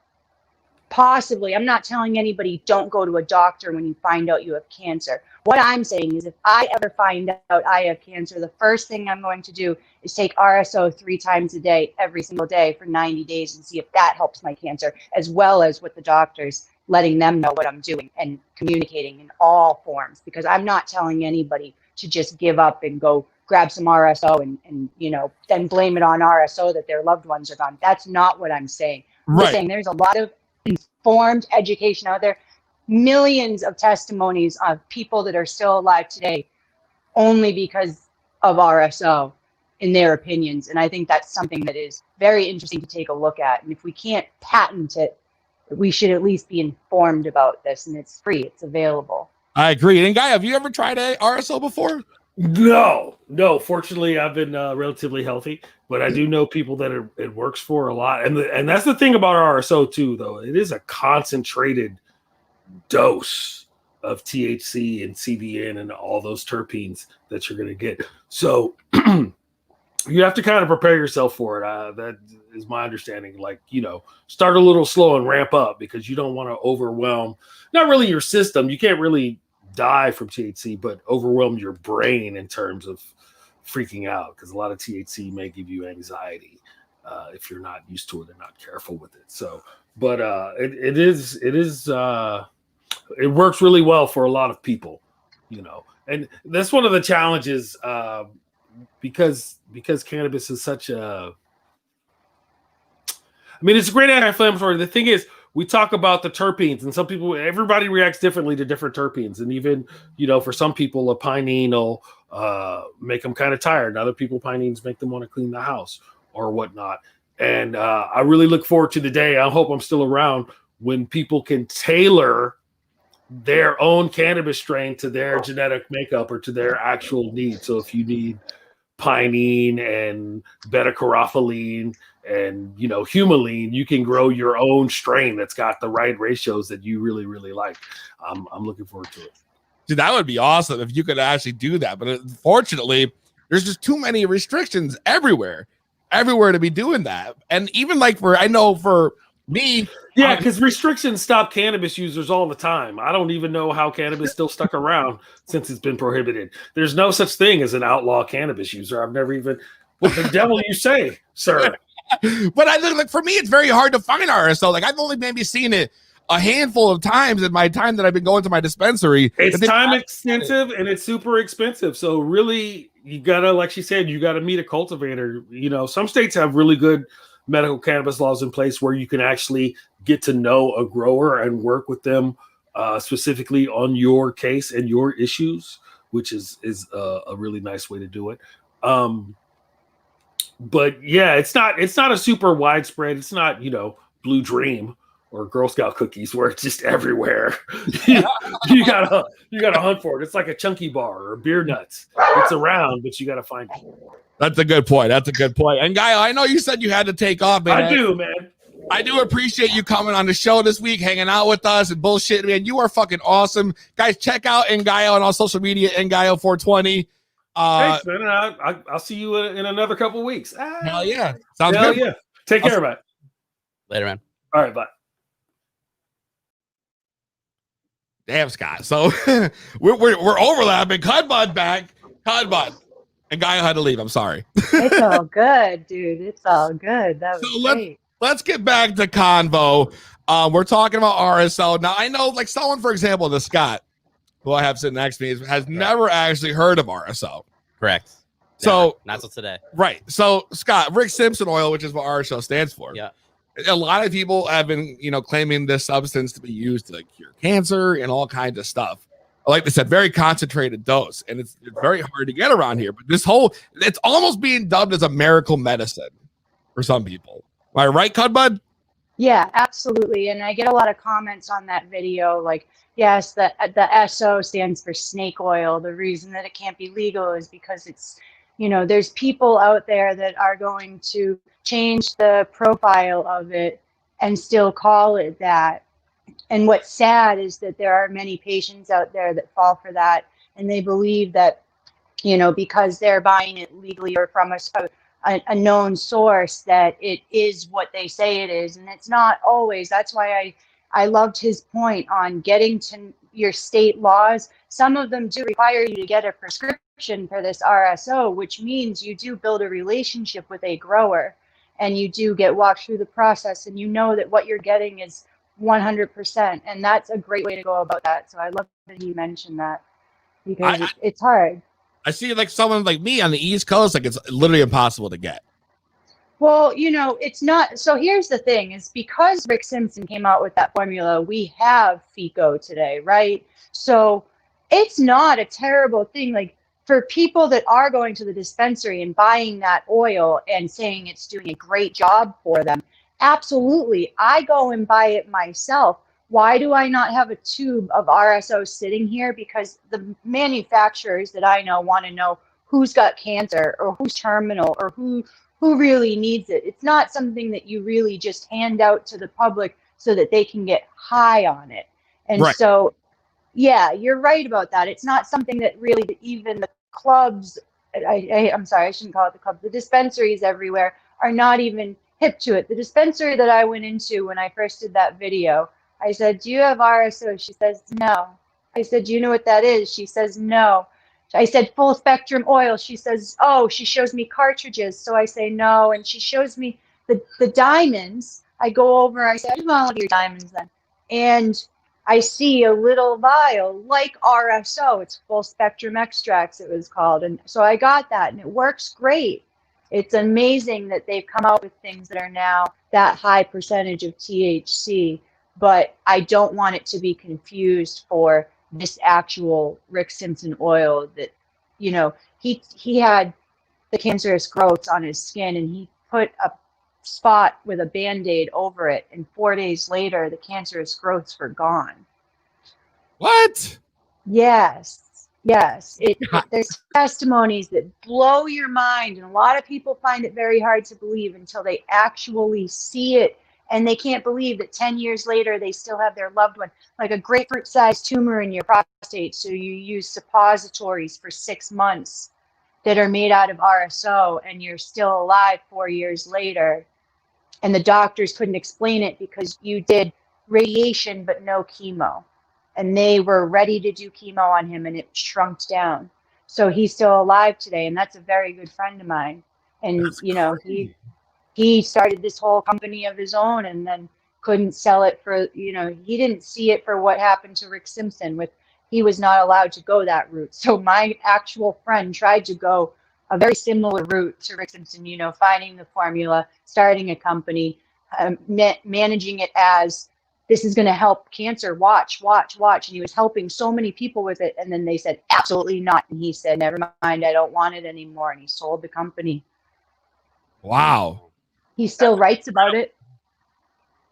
possibly, I'm not telling anybody don't go to a doctor when you find out you have cancer. What I'm saying is if I ever find out I have cancer, the first thing I'm going to do is take RSO 3 times a day, every single day for 90 days and see if that helps my cancer, as well as with the doctors, letting them know what I'm doing and communicating in all forms, because I'm not telling anybody to just give up and go grab some RSO and you know, then blame it on RSO that their loved ones are gone. That's not what I'm saying. I'm saying there's a lot of informed education out there, millions of testimonies of people that are still alive today only because of RSO in their opinions. And I think that's something that is very interesting to take a look at. And if we can't patent it, we should at least be informed about this. And it's free, it's available. I agree. And Guy, have you ever tried a RSO before? No. Fortunately, I've been relatively healthy, but I do know people that it works for a lot. And that's the thing about RSO too, though. It is a concentrated dose of THC and CBN and all those terpenes that you're going to get. So you have to kind of prepare yourself for it. That is my understanding. Like, you know, start a little slow and ramp up, because you don't want to overwhelm, not really your system. You can't really die from THC, but overwhelm your brain in terms of freaking out, because a lot of THC may give you anxiety if you're not used to it and not careful with it. So, but it works really well for a lot of people, you know, and that's one of the challenges because cannabis is such a, I mean, it's a great anti-inflammatory. The thing is, we talk about the terpenes, and everybody reacts differently to different terpenes. And even, you know, for some people, a pinene will make them kind of tired. Other people, pinenes make them want to clean the house or whatnot. And I really look forward to the day, I hope I'm still around, when people can tailor their own cannabis strain to their genetic makeup or to their actual needs. So if you need pinene and beta-carotene and, you know, humulene, you can grow your own strain that's got the right ratios that you really, really like. I'm looking forward to it. Dude, that would be awesome if you could actually do that. But unfortunately, there's just too many restrictions everywhere to be doing that. And even like for me, yeah, because restrictions stop cannabis users all the time. I don't even know how cannabis still stuck around since it's been prohibited. There's no such thing as an outlaw cannabis user. I've never even, what the devil you say, sir? But I look like, for me, it's very hard to find RSO. Like, I've only maybe seen it a handful of times in my time that I've been going to my dispensary. It's time extensive and it's super expensive. So really, you gotta, like she said, you gotta meet a cultivator. You know, some states have really good medical cannabis laws in place where you can actually get to know a grower and work with them specifically on your case and your issues, which is a really nice way to do it. But yeah, it's not a super widespread. It's not, you know, Blue Dream or Girl Scout cookies where it's just everywhere. you gotta hunt for it. It's like a chunky bar or beer nuts. It's around, but you gotta find it. That's a good point. And Guy, I know you said you had to take off, man. I do, man. I do appreciate you coming on the show this week, hanging out with us and bullshit, man. You are fucking awesome. Guys, check out Ngaio on all social media, Ngaio420. Thanks, man. I'll see you in another couple of weeks. Hell yeah. Sounds good. Yeah. Take care, man. Later, man. All right, bye. Damn, Scott. So we're overlapping. Cudbudd back. Cudbudd. And Ngaio had to leave. I'm sorry. It's all good, dude. It's all good. That was great. Let's get back to convo. We're talking about RSO. Now, I know, like, someone, for example, the Scott, who I have sitting next to me, has never actually heard of RSO. Correct. So not till today. Right. So, Scott, Rick Simpson oil, which is what RSO stands for. Yeah. A lot of people have been, you know, claiming this substance to be used to, like, cure cancer and all kinds of stuff. Like they said, very concentrated dose, and it's very hard to get around here. But it's almost being dubbed as a miracle medicine for some people. Am I right, Cudbudd? Yeah, absolutely. And I get a lot of comments on that video like, yes, the SO stands for snake oil. The reason that it can't be legal is because it's, there's people out there that are going to change the profile of it and still call it that. And what's sad is that there are many patients out there that fall for that, and they believe that, because they're buying it legally or from a known source, that it is what they say it is. And it's not always. That's why I loved his point on getting to your state laws. Some of them do require you to get a prescription for this RSO, which means you do build a relationship with a grower and you do get walked through the process, and you know that what you're getting is 100%. And that's a great way to go about that. So I love that he mentioned that, because it's hard. I see like someone like me on the East Coast, like it's literally impossible to get. Well, it's not. So here's the thing, is because Rick Simpson came out with that formula, we have FICO today, right? So it's not a terrible thing. Like, for people that are going to the dispensary and buying that oil and saying it's doing a great job for them, absolutely. I go and buy it myself. Why do I not have a tube of RSO sitting here? Because the manufacturers that I know want to know who's got cancer or who's terminal or who really needs it. It's not something that you really just hand out to the public so that they can get high on it. And right. So, yeah, you're right about that. It's not something that really even the clubs, I'm sorry, I shouldn't call it the clubs, the dispensaries everywhere are not even hip to it. The dispensary that I went into when I first did that video, I said, do you have RSO? She says, no. I said, do you know what that is? She says, no. I said, full spectrum oil. She says, oh, she shows me cartridges. So I say, no. And she shows me the diamonds. I go over, I say, I just want to look at your diamonds then. And I see a little vial like RSO. It's full spectrum extracts, it was called. And so I got that, and it works great. It's amazing that they've come out with things that are now that high percentage of THC. But I don't want it to be confused for this actual Rick Simpson oil that, he had the cancerous growths on his skin, and he put a spot with a Band-Aid over it, and 4 days later, the cancerous growths were gone. What? Yes. There's testimonies that blow your mind, and a lot of people find it very hard to believe until they actually see it. And they can't believe that 10 years later, they still have their loved one, like a grapefruit-sized tumor in your prostate. So you use suppositories for 6 months that are made out of RSO, and you're still alive 4 years later. And the doctors couldn't explain it because you did radiation but no chemo. And they were ready to do chemo on him, and it shrunk down. So he's still alive today, and that's a very good friend of mine. And, he started this whole company of his own, and then couldn't sell it for, he didn't see it for what happened to Rick Simpson. He was not allowed to go that route. So my actual friend tried to go a very similar route to Rick Simpson, finding the formula, starting a company, managing it as, this is going to help cancer, watch. And he was helping so many people with it. And then they said, absolutely not. And he said, never mind, I don't want it anymore. And he sold the company. Wow. He still writes about it.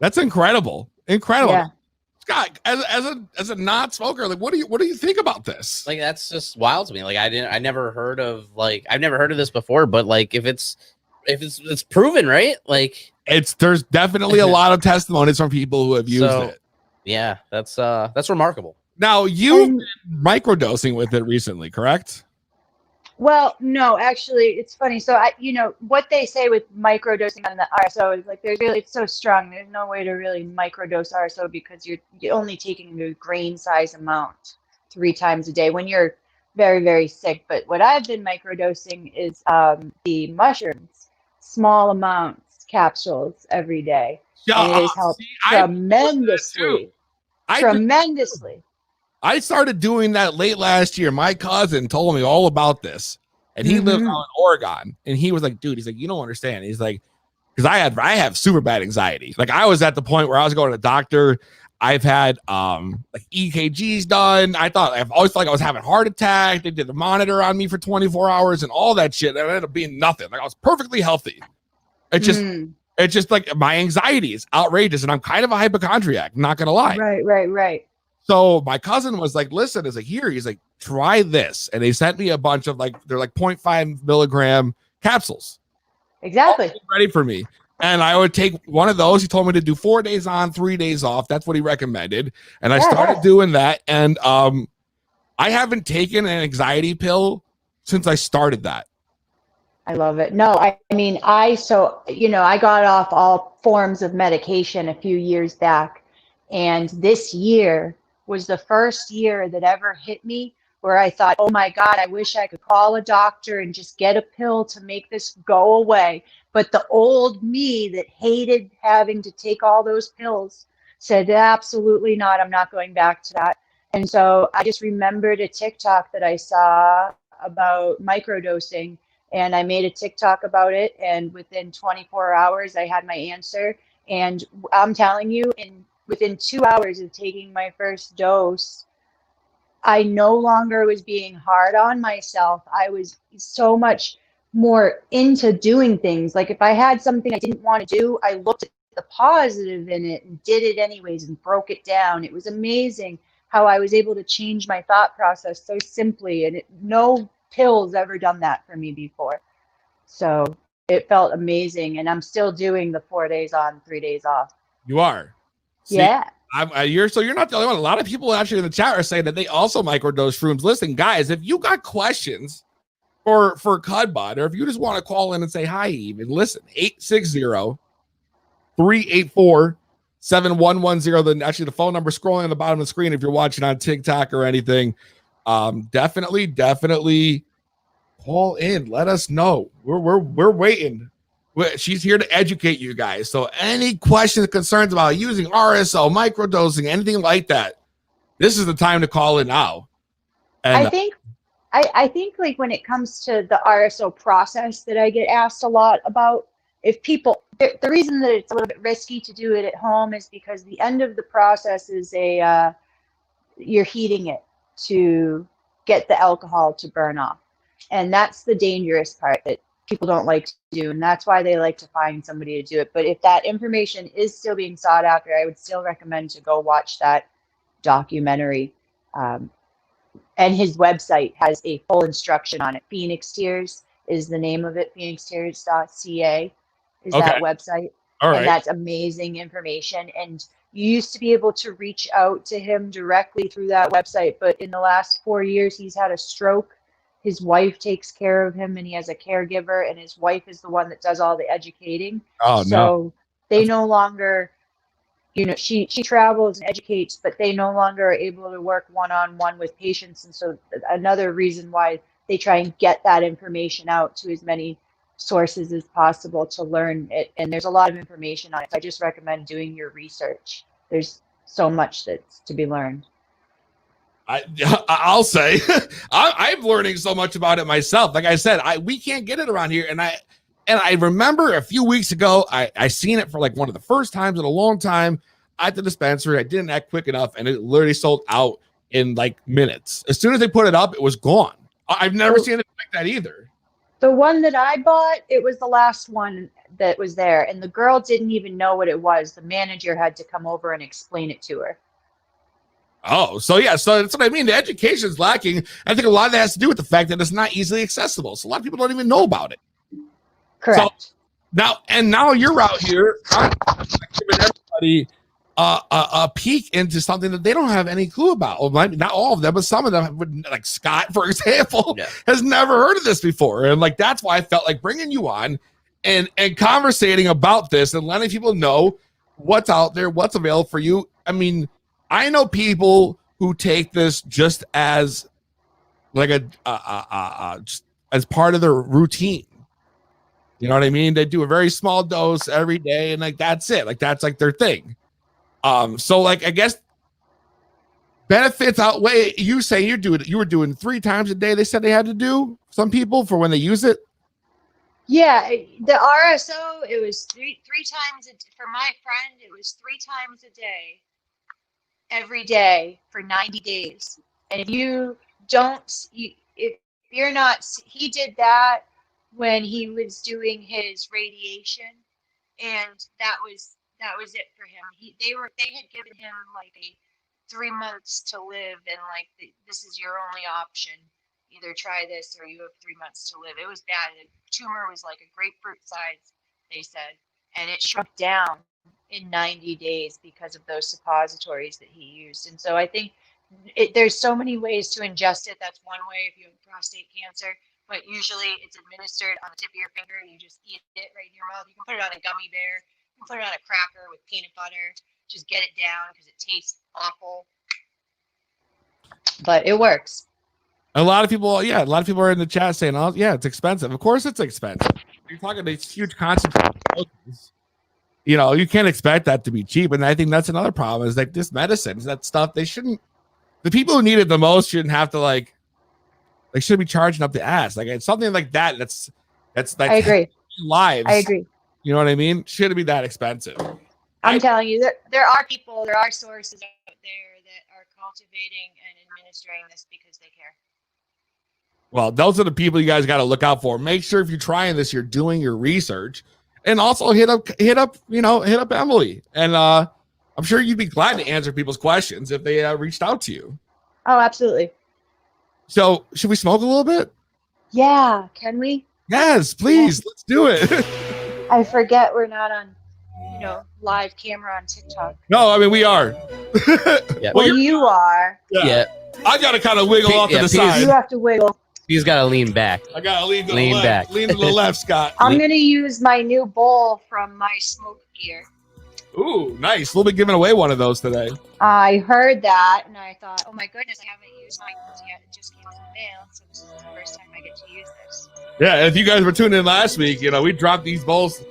That's incredible. Yeah. Scott, as a non-smoker, like, what do you think about this? Like, that's just wild to me. Like, I've never heard of this before, but like, if it's proven, right? Like, there's definitely a lot of testimonies from people who have used it. Yeah, that's remarkable. Now, you've been microdosing with it recently, correct? Well, no, actually, it's funny. So what they say with microdosing on the RSO is like, it's so strong. There's no way to really microdose RSO because you're only taking a grain size amount 3 times a day when you're very, very sick. But what I've been microdosing is the mushrooms, small amounts, capsules every day. And it has helped tremendously. Tremendously. I started doing that late last year. My cousin told me all about this, and he lives out in Oregon. And he was like, "Dude," he's like, "You don't understand." He's like, "Because I have super bad anxiety. Like, I was at the point where I was going to the doctor. I've had like EKGs done. I've always felt like I was having a heart attack. They did the monitor on me for 24 hours and all that shit. And it ended up being nothing. Like, I was perfectly healthy. It just It's just like my anxiety is outrageous, and I'm kind of a hypochondriac, not gonna lie. Right. So my cousin was like, listen, is like, here, he's like, try this. And they sent me a bunch of like, they're like 0.5 milligram capsules. Exactly. All ready for me. And I would take one of those. He told me to do 4 days on, 3 days off. That's what he recommended. And I started doing that. And I haven't taken an anxiety pill since I started that. I love it. No, I mean, I got off all forms of medication a few years back. And this year was the first year that ever hit me where I thought, oh my God, I wish I could call a doctor and just get a pill to make this go away. But the old me that hated having to take all those pills said, absolutely not. I'm not going back to that. And so I just remembered a TikTok that I saw about microdosing, and I made a TikTok about it. And within 24 hours, I had my answer. And I'm telling you, within 2 hours of taking my first dose, I no longer was being hard on myself. I was so much more into doing things. Like if I had something I didn't want to do, I looked at the positive in it and did it anyways and broke it down. It was amazing how I was able to change my thought process so simply. And no pills ever done that for me before. So it felt amazing. And I'm still doing the 4 days on, 3 days off. You are. See, yeah. You're not the only one. A lot of people actually in the chat are saying that they also microdose shrooms. Listen, guys, if you got questions for Cudbudd, or if you just want to call in and say hi, even listen, 860-384-7110. Then actually the phone number scrolling on the bottom of the screen if you're watching on TikTok or anything. Definitely call in. Let us know. We're waiting. She's here to educate you guys. So any questions, concerns about using RSO, microdosing, anything like that, this is the time to call in now. And I think like when it comes to the RSO process that I get asked a lot about, if people, the reason that it's a little bit risky to do it at home is because the end of the process is you're heating it to get the alcohol to burn off. And that's the dangerous part that people don't like to do, and that's why they like to find somebody to do it. But if that information is still being sought after, I would still recommend to go watch that documentary. And his website has a full instruction on it. Phoenix Tears is the name of it. PhoenixTears.ca is that website. All right. And that's amazing information. And you used to be able to reach out to him directly through that website, but in the last 4 years, he's had a stroke. His wife takes care of him, and he has a caregiver, and his wife is the one that does all the educating. Oh, so no. They no longer, she travels and educates, but they no longer are able to work one-on-one with patients. And so another reason why they try and get that information out to as many sources as possible to learn it. And there's a lot of information on it. So I just recommend doing your research. There's so much that's to be learned. I'll say I'm learning so much about it myself. Like I said, we can't get it around here. And I remember a few weeks ago, I seen it for like one of the first times in a long time at the dispensary. I didn't act quick enough, and it literally sold out in like minutes. As soon as they put it up, it was gone. I've never seen it like that either. The one that I bought, it was the last one that was there, and the girl didn't even know what it was. The manager had to come over and explain it to her. Oh, so that's what I mean. The education is lacking. I think a lot of that has to do with the fact that it's not easily accessible. So a lot of people don't even know about it. Correct. So now you're out here giving everybody a peek into something that they don't have any clue about. Well, not all of them, but some of them, like Scott, for example, has never heard of this before. And like that's why I felt like bringing you on and conversating about this and letting people know what's out there, what's available for you. I mean, I know people who take this just as like just as part of their routine. You know what I mean? They do a very small dose every day, and like that's it. Like that's like their thing. So like I guess benefits outweigh you saying you were doing 3 times a day. They said they had to do some people for when they use it. Yeah, the RSO, it was three times for my friend. It was 3 times a day. Every day for 90 days. And if you don't, if you're not, he did that when he was doing his radiation. and that was it for him. They had given him like a 3 months to live, and like this is your only option. Either try this or you have 3 months to live. It was bad. The tumor was like a grapefruit size, they said, and it shrunk down in 90 days because of those suppositories that he used. And so I think there's so many ways to ingest it. That's one way if you have prostate cancer, but usually it's administered on the tip of your finger. You just eat it right in your mouth. You can put it on a gummy bear. You can put it on a cracker with peanut butter. Just get it down because it tastes awful. But it works. A lot of people are in the chat saying, "Oh, yeah, it's expensive." Of course, it's expensive. You're talking these huge concentrations. You know, you can't expect that to be cheap. And I think that's another problem is like this medicine, that stuff. The people who need it the most shouldn't have to they should be charging up the ass. Like it's something like that. That's like I agree. Lives. I agree. You know what I mean? Shouldn't be that expensive. I'm telling you, there are sources out there that are cultivating and administering this because they care. Well, those are the people you guys got to look out for. Make sure if you're trying this, you're doing your research, and also hit up Emily. And I'm sure you'd be glad to answer people's questions if they reached out to you. Oh, absolutely. So, should we smoke a little bit? Yeah, can we? Yes, please. Yeah. Let's do it. I forget we're not on, live camera on TikTok. No, I mean we are. Yeah. Well, you are. Yeah. I got to kind of wiggle off to the side. You have to wiggle. He's got to lean back. I got to lean to the left. Back. Lean to the left, Scott. I'm going to use my new bowl from my smoke gear. Ooh, nice. We'll be giving away one of those today. I heard that, and I thought, oh my goodness, I haven't used mine yet. It just came in the mail, so this is the first time I get to use this. Yeah, if you guys were tuning in last week, we dropped these bowls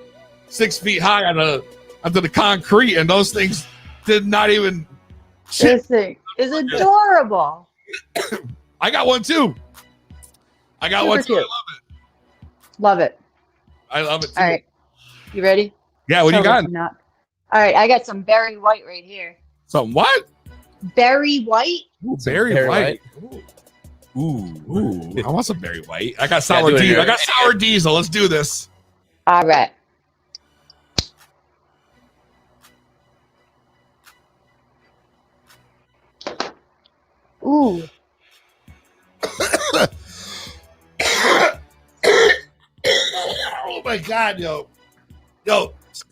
6 feet high onto the concrete, and those things did not even shit. This thing is adorable. I got one too. I got one too. I love it. I love it too. All right. You ready? Yeah, what do you got? All right, I got some berry white right here. Some what? Berry white? Ooh, berry white. Ooh. I want some berry white. I got sour diesel. I got sour diesel. Let's do this. All right. Ooh. Oh my God, yo,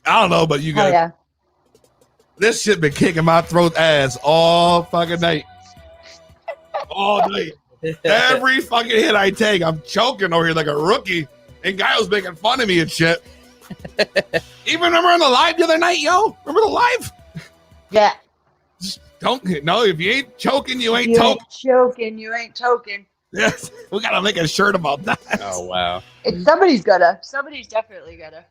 I don't know, but you guys, yeah. This shit been kicking my throat ass all fucking night. All night. Every fucking hit I take, I'm choking over here like a rookie. And Guy was making fun of me and shit. Even remember on the live the other night, yo? Remember the live? Yeah. Just if you ain't choking, you ain't toking. You ain't toking. Yes, we gotta make a shirt about that. Oh wow! Somebody's definitely gotta.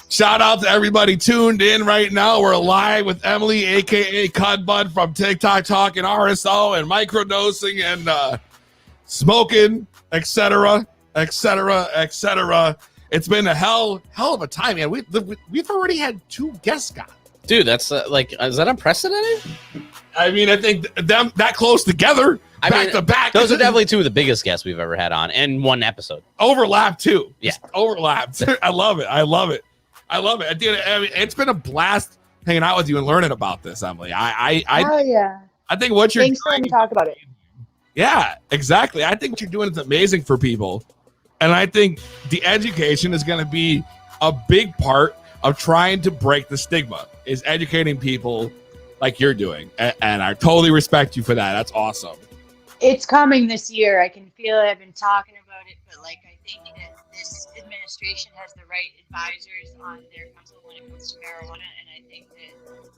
Shout out to everybody tuned in right now. We're live with Emily, aka Cudbudd from TikTok talking RSO and microdosing and smoking, etc. It's been a hell of a time, man. We've already had 2 guests, Scott. Dude, that's is that unprecedented? I mean, I think them that close together. Back to back. Those are definitely 2 of the biggest guests we've ever had on in one episode. Overlap too. Yeah. Overlapped. I love it. Dude, I mean, it's been a blast hanging out with you and learning about this, Emily. Yeah. I think what you're Thanks for letting me talk about it. Yeah, exactly. I think what you're doing is amazing for people. And I think the education is going to be a big part of trying to break the stigma, is educating people like you're doing. And I totally respect you for that. That's awesome. It's coming this year. I can feel it. I've been talking about it, but I think that this administration has the right advisors on their council when it comes to marijuana. And I think that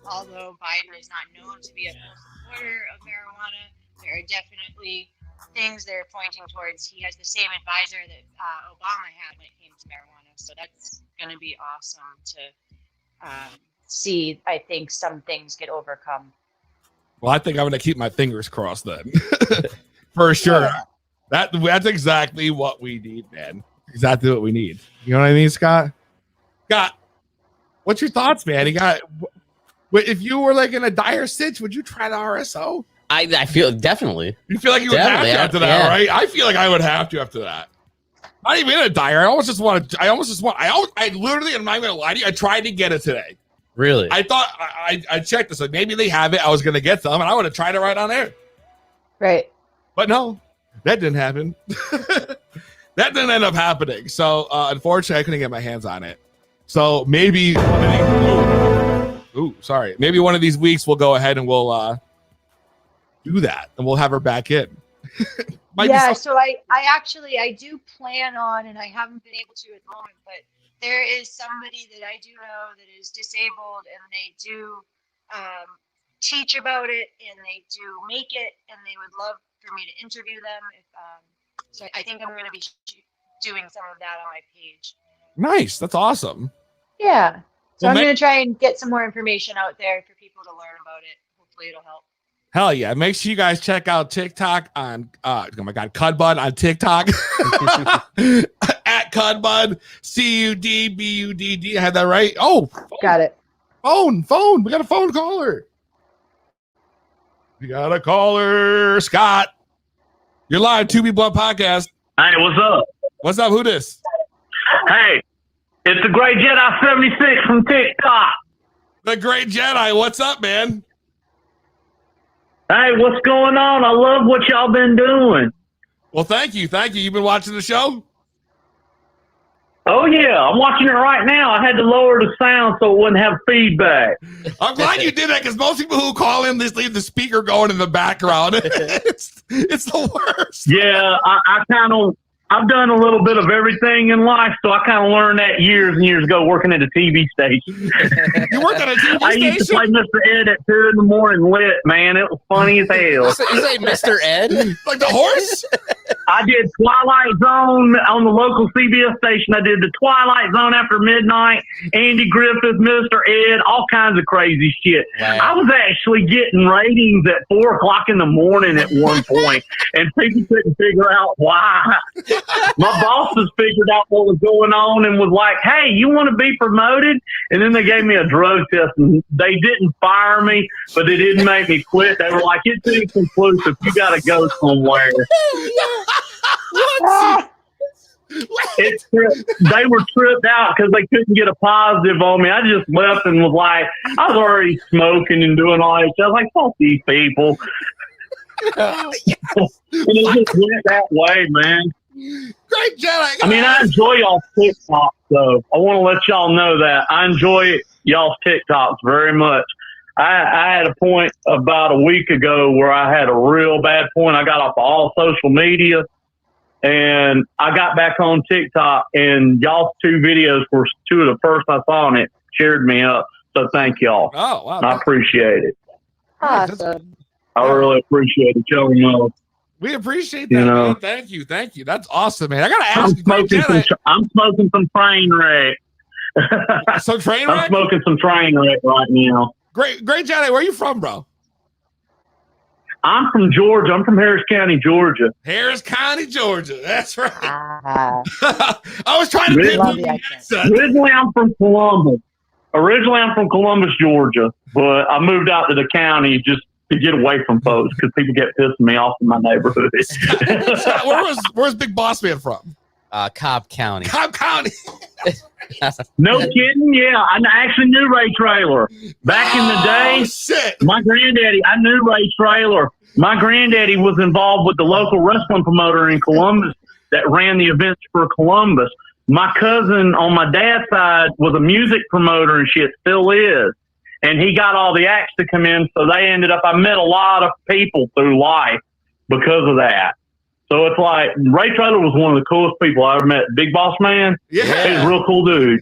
although Biden is not known to be a full supporter of marijuana, there are definitely things they're pointing towards. He has the same advisor that Obama had when it came to marijuana. So that's going to be awesome to see. I think some things get overcome. Well, I think I'm going to keep my fingers crossed then. For sure. Yeah. That's exactly what we need, man. Exactly what we need. You know what I mean, Scott? Scott, what's your thoughts, man? If you were in a dire stitch, would you try the RSO? I feel definitely. You feel like you would have to after that, right? I feel like I would have to after that. Not even in a diary. I literally, I'm not even gonna lie to you. I tried to get it today. Really? I thought I checked this. Like maybe they have it. I was gonna get some, and I would have tried it right on air. Right. But no, that didn't happen. That didn't end up happening. So unfortunately, I couldn't get my hands on it. So maybe maybe one of these weeks we'll go ahead and we'll do that, and we'll have her back in. So I do plan on, and I haven't been able to at the moment, but there is somebody that I do know that is disabled, and they do teach about it, and they do make it, and they would love for me to interview them. So I think I'm going to be doing some of that on my page. Nice. That's awesome. Yeah. So Well, I'm going to try and get some more information out there for people to learn about it. Hopefully it'll help. Hell yeah. Make sure you guys check out TikTok on, oh my God, Cudbudd on TikTok. At Cudbudd, Cudbudd. I had that right? Oh. Got it. Phone. We got a phone caller. We got a caller. Scott. You're live, 2B Blunt Podcast. Hey, what's up? What's up? Who this? Hey, it's the Great Jedi 76 from TikTok. The Great Jedi. What's up, man? Hey, what's going on? I love what y'all been doing. Well, thank you. You've been watching the show? Oh, yeah. I'm watching it right now. I had to lower the sound so it wouldn't have feedback. I'm glad you did that because most people who call in just leave the speaker going in the background. It's the worst. Yeah, I've done a little bit of everything in life, so I kind of learned that years and years ago working at a TV station. You worked at a TV I station? used to play Mr. Ed at 2 in the morning lit, man. It was funny as hell. You say Mr. Ed? Like the horse? I did Twilight Zone on the local CBS station. I did the Twilight Zone after midnight, Andy Griffith, Mr. Ed, all kinds of crazy shit. Wow. I was actually getting ratings at 4 o'clock in the morning at one point, and people couldn't figure out why. My bosses figured out what was going on and was like, hey, you want to be promoted? And then they gave me a drug test, and they didn't fire me, but they didn't make me quit. They were like, it's inconclusive. You got to go somewhere. They were tripped out because they couldn't get a positive on me. I just left and was like, I was already smoking and doing all that. I was like, fuck these people. And it just went that way, man. Great Jedi. I mean, I enjoy y'all's TikTok, though. I want to let y'all know that. I enjoy y'all's TikToks very much. I had a point about a week ago where I had a real bad point. I got off all social media, and I got back on TikTok, and y'all's 2 videos were 2 of the first I saw, and it cheered me up. So thank y'all. Oh, wow. I appreciate it. Awesome. I really appreciate it. Y'all know. We appreciate that, man. Thank you. That's awesome, man. I got to ask you, I'm smoking some train wreck. Some train I'm wreck? smoking some train wreck right now. Great Jedi. Where are you from, bro? I'm from Georgia. I'm from Harris County, Georgia. Harris County, Georgia. That's right. Ah. I was trying to Really? Love the accent. Originally, I'm from Columbus, Georgia, but I moved out to the county just to get away from folks because people get pissing me off in my neighborhood. Where's Big Boss Man from? Cobb County. Cobb County. No kidding? Yeah, I actually knew Ray Traylor. Back in the day, shit. my granddaddy, I knew Ray Traylor. My granddaddy was involved with the local wrestling promoter in Columbus that ran the events for Columbus. My cousin on my dad's side was a music promoter and shit, still is. And he got all the acts to come in, so they ended up, I met a lot of people through life because of that. So it's like, Ray Traylor was one of the coolest people I ever met. Big Boss Man, Yeah. he was a real cool dude.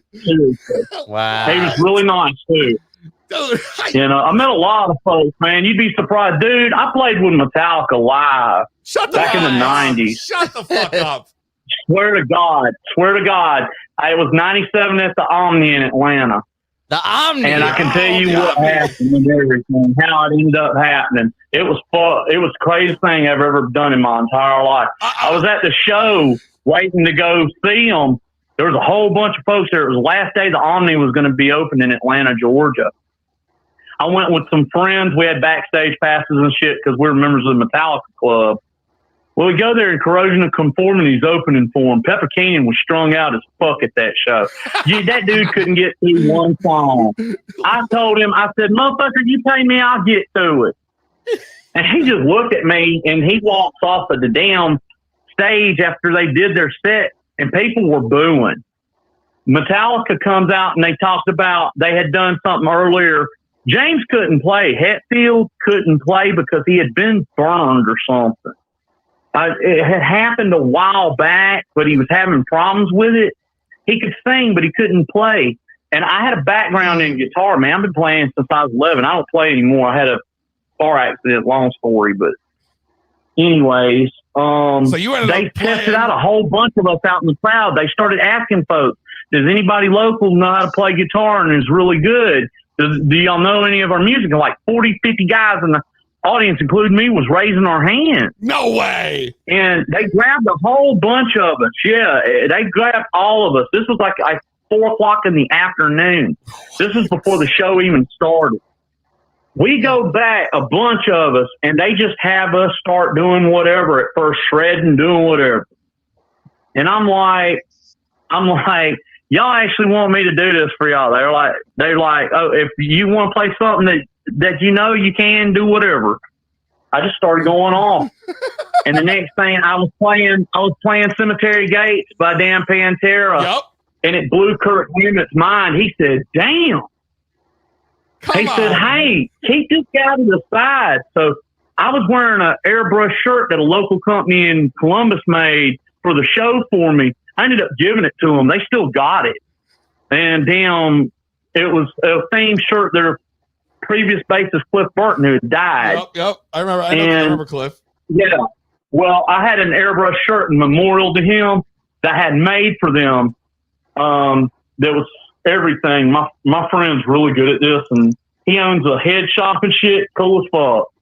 Wow. He was really nice, too. Dude, You know, I met a lot of folks, man. You'd be surprised. Dude, I played with Metallica live back in the 90s. Shut the fuck up. Swear to God. It was 97 at the Omni in Atlanta. The Omni. And I can tell you the what Omni. happened and everything, how it ended up happening. It was fun. It was the craziest thing I've ever done in my entire life. I was at the show waiting to go see them. There was a whole bunch of folks there. It was the last day the Omni was going to be open in Atlanta, Georgia. I went with some friends. We had backstage passes and shit because we were members of the Metallica Club. Well, we go there and Corrosion of Conformity's opening for him. Pepper Keenan was strung out as fuck at that show. That dude couldn't get through one song. I told him, I said, motherfucker, you pay me, I'll get through it. And he just looked at me and he walks off of the damn stage after they did their set and people were booing. Metallica comes out and they talked about they had done something earlier. James couldn't play. Hetfield couldn't play because he had been burned or something. It had happened a while back, but he was having problems with it. He could sing, but he couldn't play. And I had a background in guitar, man. I've been playing since I was 11. I don't play anymore. I had a car accident, long story. But anyways, so you they tested out a whole bunch of us out in the crowd. They started asking folks, does anybody local know how to play guitar and is really good? Do y'all know any of our music? And like 40, 50 guys in the audience, including me, was raising our hands. No way. And they grabbed a whole bunch of us. Yeah, they grabbed all of us. This was like 4 o'clock in the afternoon. This was before the show even started. We go back, a bunch of us, and they just have us start doing whatever at first, shredding, doing whatever. And I'm like, y'all actually want me to do this for y'all? They're like, oh, if you want to play something that you know you can do whatever. I just started going off. And the next thing I was playing Cemetery Gates by Dan Pantera. Yep. And it blew Kirk Hammett's mind. He said, damn. He said, hey, keep this guy to the side. So I was wearing an airbrush shirt that a local company in Columbus made for the show for me. I ended up giving it to them. They still got it. And damn, it was a theme shirt. Their previous bassist, Cliff Burton, who had died. Yep. I remember Cliff. Yeah. Well, I had an airbrush shirt in memorial to him that I had made for them. There was everything. My friend's really good at this, and he owns a head shop and shit. Cool as fuck.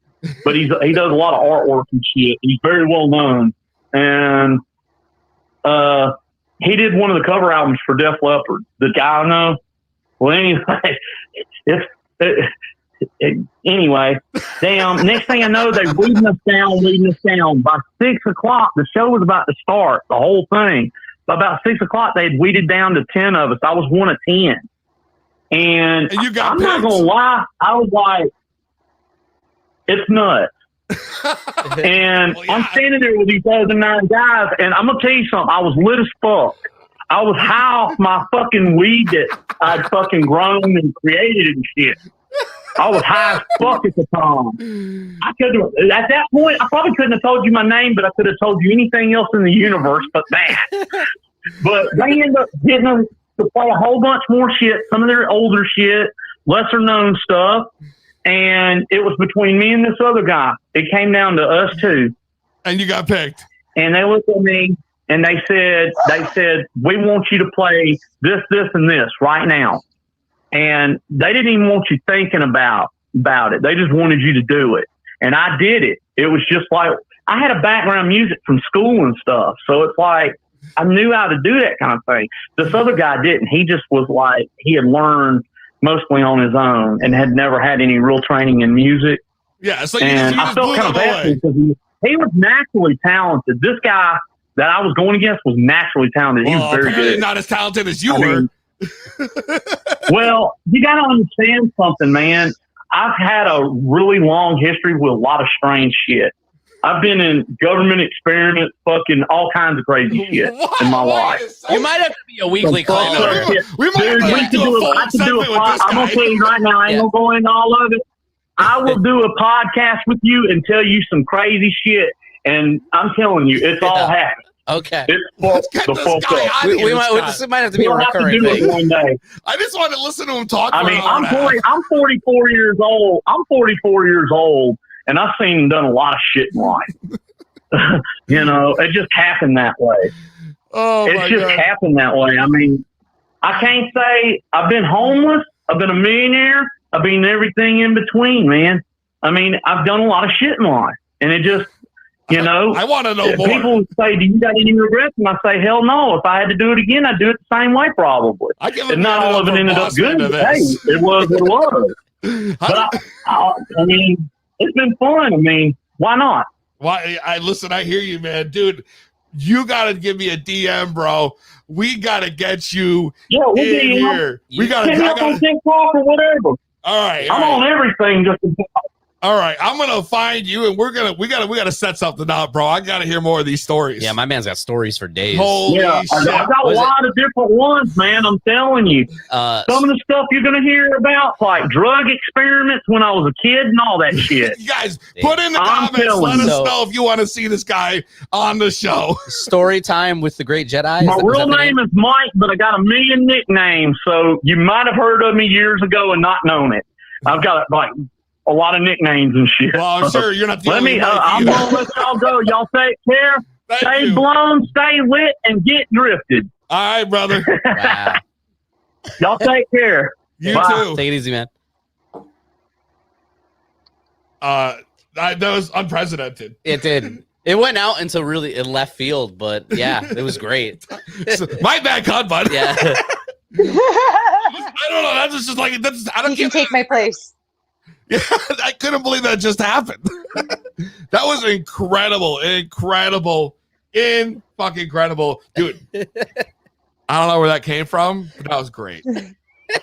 But he does a lot of artwork and shit. He's very well known. And he did one of the cover albums for Def Leppard. The guy I know. Well, anyway, damn. Next thing I know, they weeding us down. By 6 o'clock, the show was about to start. The whole thing. By about 6 o'clock, they had weeded down to 10 of us. I was one of 10, and you got I'm picked. not gonna lie. I was like, it's nuts. And well, yeah. I'm standing there with these other 9 guys, and I'm gonna tell you something. I was lit as fuck. I was high off my fucking weed that I'd fucking grown and created and shit. I was high as fuck at the time. At that point, I probably couldn't have told you my name, but I could have told you anything else in the universe but that. But they ended up getting them to play a whole bunch more shit, some of their older shit, lesser known stuff. And it was between me and this other guy. It came down to us two. And you got picked. And they looked at me and they said, we want you to play this, and this right now. And they didn't even want you thinking about it. They just wanted you to do it. And I did it. It was just like, I had a background music from school and stuff. So it's like, I knew how to do that kind of thing. This other guy didn't. He just was like, he had learned mostly on his own and had never had any real training in music. Yeah. So I felt kind of bad because he was naturally talented. This guy that I was going against was naturally talented. He was very good. Not as talented as you were. Well, you got to understand something, man. I've had a really long history with a lot of strange shit. I've been in government experiments, fucking all kinds of crazy shit in my life. You might have to be a weekly call. We might have to do a full segment with this guy. I'm going to tell you right now, I ain't going to go into all of it. I will do a podcast with you and tell you some crazy shit. And I'm telling you, it's all happening. Okay. Let's get this guy out of here. This might have to be a recurring thing. One day. I just want to listen to him talk. I mean, I'm 44 years old. I'm 44 years old, and I've seen and done a lot of shit in life. You know, it just happened that way. Oh, it just happened that way. I mean, I can't say I've been homeless. I've been a millionaire. I've been everything in between, man. I mean, I've done a lot of shit in life, and it just. You know, I want to know more. People say, do you got any regrets? And I say, hell no. If I had to do it again, I'd do it the same way probably. And not all of it ended up good. Hey, it was what it was. But I mean, it's been fun. I mean, why not? Why? I listen. I hear you, man, dude. You gotta give me a DM, bro. We gotta get you We'll in be here. We gotta. hit me up on TikTok or whatever. All right. I'm on everything. All right, I'm gonna find you, and we gotta set something up, bro. I gotta hear more of these stories. Yeah, my man's got stories for days. Holy shit! I got a lot of different ones, man. I'm telling you. Some of the stuff you're gonna hear about, like drug experiments when I was a kid and all that shit. You guys, put in the comments. Let us know if you want to see this guy on the show. Story time with the Great Jedi. My real name is Mike, but I got a million nicknames, so you might have heard of me years ago and not known it. I've got like a lot of nicknames and shit. Well, I'm sure you're not the only one. I'm going to let y'all go. Y'all take care. Stay blown, stay lit, and get drifted. All right, brother. Wow. Y'all take care. You Bye. too. Take it easy, man. That was unprecedented. It did. It went out into really in left field, but yeah, it was great. My bad, Cudbudd. Yeah. I don't know. That's just like that's. I don't. You can take my place. Yeah, I couldn't believe that just happened. That was incredible, fucking incredible, dude. I don't know where that came from, but that was great.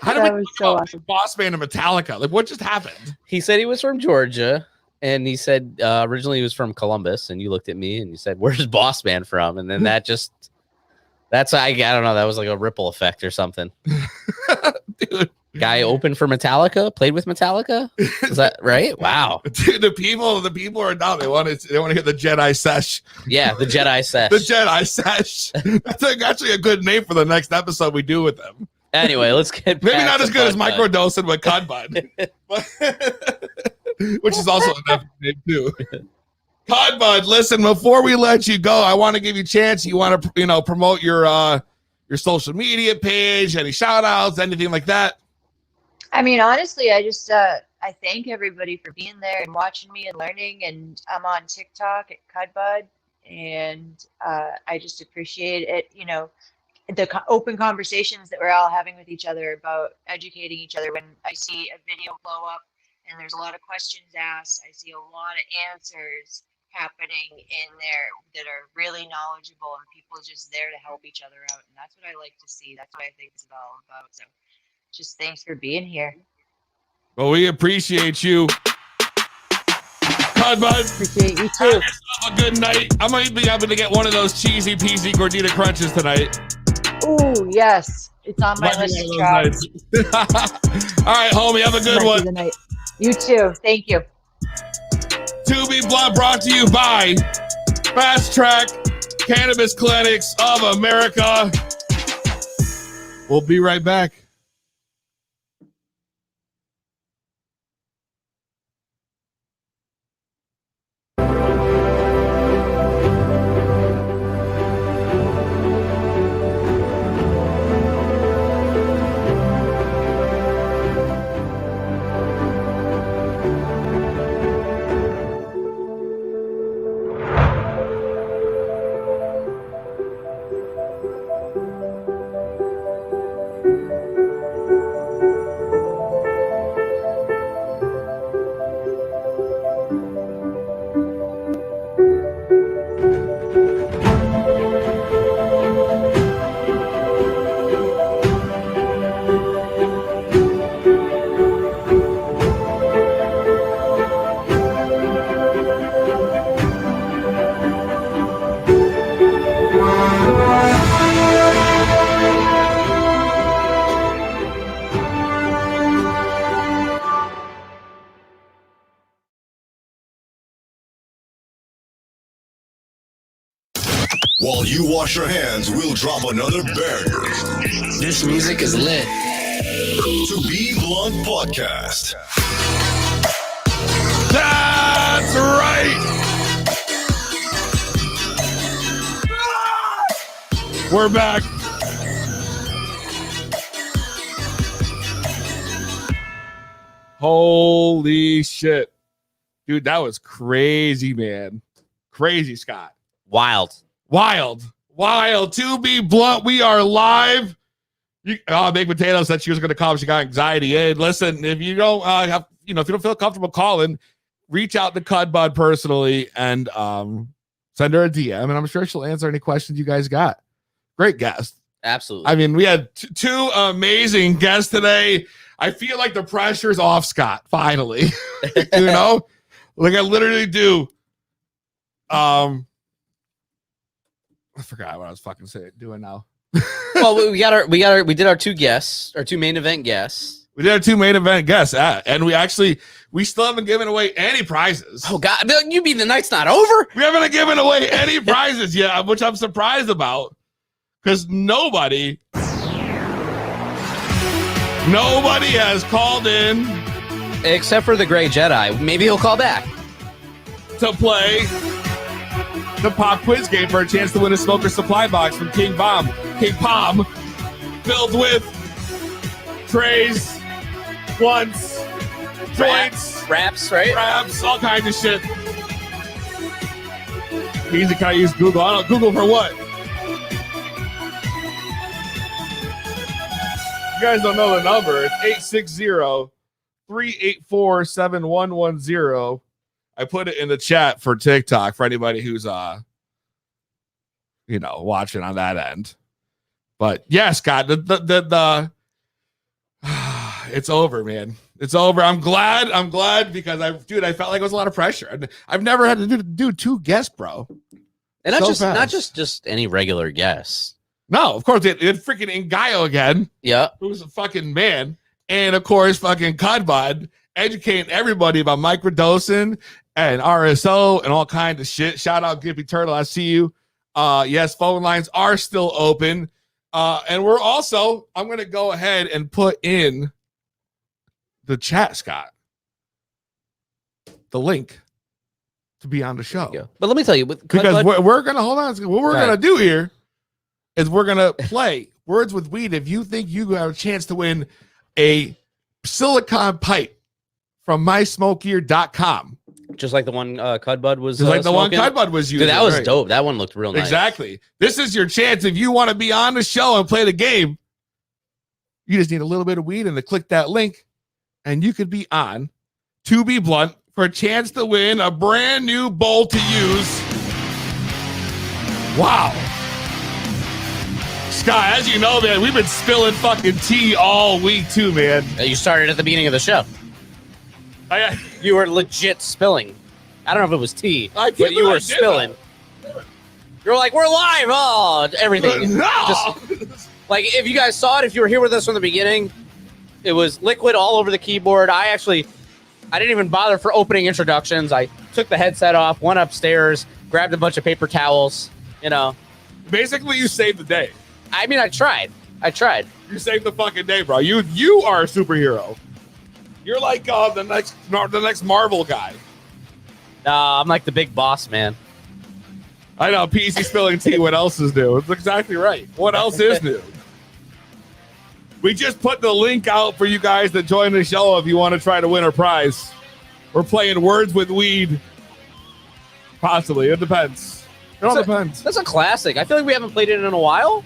How did That we was talk so about awesome. Boss Man and Metallica? Like, what just happened? He said he was from Georgia, and he said originally he was from Columbus, and you looked at me and you said, "Where's Boss Man from?" And then I don't know, that was like a ripple effect or something. Dude. Guy opened for Metallica, played with Metallica. Is that right? Wow. Dude, the people are down. They want to hear the Jedi Sesh. Yeah, the Jedi Sesh. The Jedi Sesh. That's actually a good name for the next episode we do with them. Anyway, let's get maybe back not to as good as Cudbudd. Microdosin with Cudbudd, which is also an epic name too. Cudbudd, listen, before we let you go, I want to give you a chance. You want to promote your social media page, any shout outs, anything like that? I mean, honestly, I just I thank everybody for being there and watching me and learning. And I'm on TikTok at Cudbudd, and I just appreciate it. The open conversations that we're all having with each other about educating each other. When I see a video blow up and there's a lot of questions asked, I see a lot of answers happening in there that are really knowledgeable, and people just there to help each other out. And that's what I like to see. That's what I think it's all about. So just thanks for being here. Well, we appreciate you. Cudbudd. Appreciate you too. Have a good night. I might be able to get one of those cheesy peasy gordita crunches tonight. Oh, yes. It's on my list to try. All right, homie. Have a good Might be one. the night. You too. Thank you. To Be Blunt brought to you by Fast Track Cannabis Clinics of America. We'll be right back. While you wash your hands, we'll drop another banger. This music is lit. To Be Blunt Podcast. That's right. We're back. Holy shit. Dude, that was crazy, man. Crazy, Scott. Wild. To Be Blunt, we are live. Baked Potato said she was going to call if she got anxiety. Hey, listen, if you don't if you don't feel comfortable calling, reach out to Cudbudd personally and send her a DM, and I'm sure she'll answer any questions you guys got. Great guest. Absolutely. I mean, we had two amazing guests today. I feel like the pressure's off, Scott, finally. You know? Like I literally do. I forgot what I was fucking doing now. Well, we did our two guests, our two main event guests. We did our two main event guests, and we still haven't given away any prizes. Oh God, you mean the night's not over? We haven't given away any prizes yet, which I'm surprised about, because nobody has called in except for the Gray Jedi. Maybe he'll call back to play the pop quiz game for a chance to win a smoker supply box from King Palm, filled with trays, blunts, joints, wraps, right? Wraps, all kinds of shit. Easy, can I use Google? I don't know. Google for what? You guys don't know the number. It's 860-384-7110. I put it in the chat for TikTok for anybody who's watching on that end. But yeah, Scott, the it's over, man. It's over. I'm glad because I felt like it was a lot of pressure. I've never had to do two guests, bro. And not just any regular guest. No, of course it freaking Ngaio again. Yeah. Who's a fucking man. And of course, fucking Cudbudd educating everybody about microdosin and RSO and all kinds of shit. Shout out Gippy Turtle. I see you. Yes, phone lines are still open. And we're also, I'm going to go ahead and put in the chat, Scott, the link to be on the show. But let me tell you, because we're going to hold on. What we're going to do here is we're going to play Words with Weed. If you think you have a chance to win a silicone pipe from mysmokegear.com. Just like the one Cudbudd was just like the one Cudbudd was using. Dude, that was dope. That one looked real nice. Exactly. This is your chance. If you want to be on the show and play the game, you just need a little bit of weed and to click that link, and you could be on To Be Blunt for a chance to win a brand new bowl to use. Wow. Scott, as you know, man, we've been spilling fucking tea all week too, man. You started at the beginning of the show. You were legit spilling. I don't know if it was tea, but you were spilling. You're like, we're live. Oh, everything. No. Like, if you guys saw it, if you were here with us from the beginning, it was liquid all over the keyboard. I didn't even bother for opening introductions. I took the headset off, went upstairs, grabbed a bunch of paper towels, Basically, you saved the day. I mean, I tried. You saved the fucking day, bro. You are a superhero. You're like the next Marvel guy. I'm like the big boss, man. I know. PC spilling tea. What else is new? It's exactly right. What else is new? We just put the link out for you guys to join the show if you want to try to win a prize. We're playing Words with Weed. Possibly. It depends. It all depends. That's a classic. I feel like we haven't played it in a while.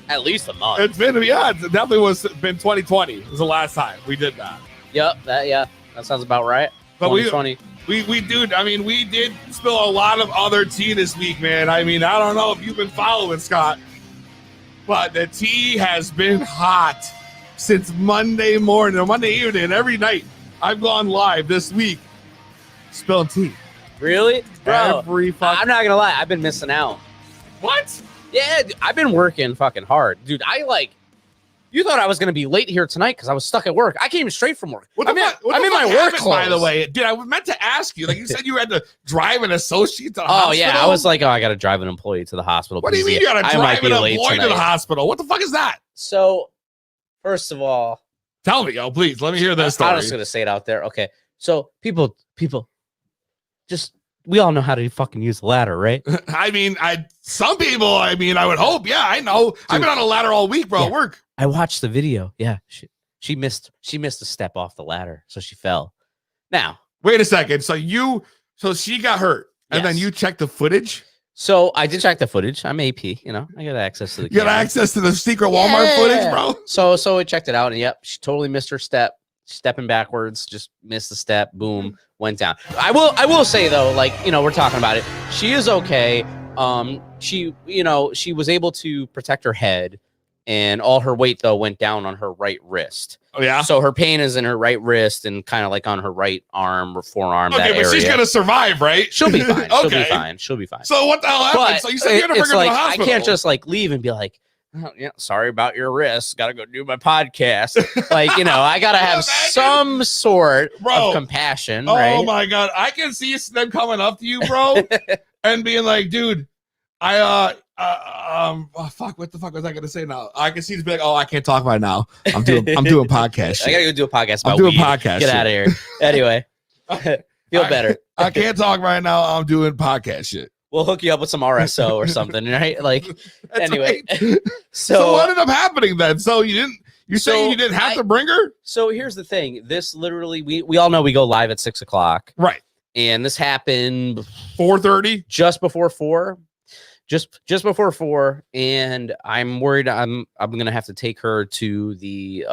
At least a month. It's been, yeah, it definitely been 2020. It was the last time we did that. Yep, that sounds about right. But 2020. We did spill a lot of other tea this week, man. I mean, I don't know if you've been following, Scott, but the tea has been hot since Monday morning or Monday evening. Every night I've gone live this week spilling tea. Really? Bro, I'm not gonna lie, I've been missing out. What? Yeah, I've been working fucking hard. Dude, you thought I was going to be late here tonight because I was stuck at work. I came straight from work. I'm in my work clothes. By the way, dude, I meant to ask you. Like you said, you had to drive an associate to the hospital. Oh, yeah. I was like, I got to drive an employee to the hospital. What do you mean you got to drive an employee to the hospital? What the fuck is that? So, first of all. Tell me, please. Let me hear this story. I'm just going to say it out there. Okay. So, people, we all know how to fucking use the ladder, right? I mean, some people, I would hope. Yeah, I know. Dude, I've been on a ladder all week, bro, at work. I watched the video. Yeah. She missed a step off the ladder, so she fell. Now, wait a second. So she got hurt, and then you checked the footage? So I did check the footage. I'm AP, I got access to the You got access to the secret Walmart footage, bro? So I checked it out, and yep, she totally missed her step. stepping backwards, just missed the step, boom, went down. I will say though, like, you know, we're talking about it. She is okay. She was able to protect her head, and all her weight though went down on her right wrist. Oh yeah. So her pain is in her right wrist and kind of like on her right arm or forearm. Okay, that but area. she's gonna survive, right? She'll be fine. Okay. She'll be fine. So what the hell happened? But So you said you're gonna bring her like, to the hospital. I can't just like leave and be like, oh, yeah, sorry about your wrist. Got to go do my podcast. Like, you know, I got to have some sort of compassion. Right? Oh my God. I can see them coming up to you, bro, and being like, dude, fuck, what the fuck was I gonna say now? I can see this be like, oh, I can't talk right now. I'm doing podcast shit. I gotta go do a podcast about I'm doing weed. podcast Get shit. out of here. Anyway, feel better. I can't talk right now. I'm doing podcast shit. We'll hook you up with some RSO or something, right? Like, anyway. Right. So what ended up happening then? So you saying you didn't have to bring her? So here's the thing. This literally, we all know we go live at 6 o'clock. Right. And this happened 4:30, just before 4. Just before 4, and I'm worried I'm gonna have to take her to the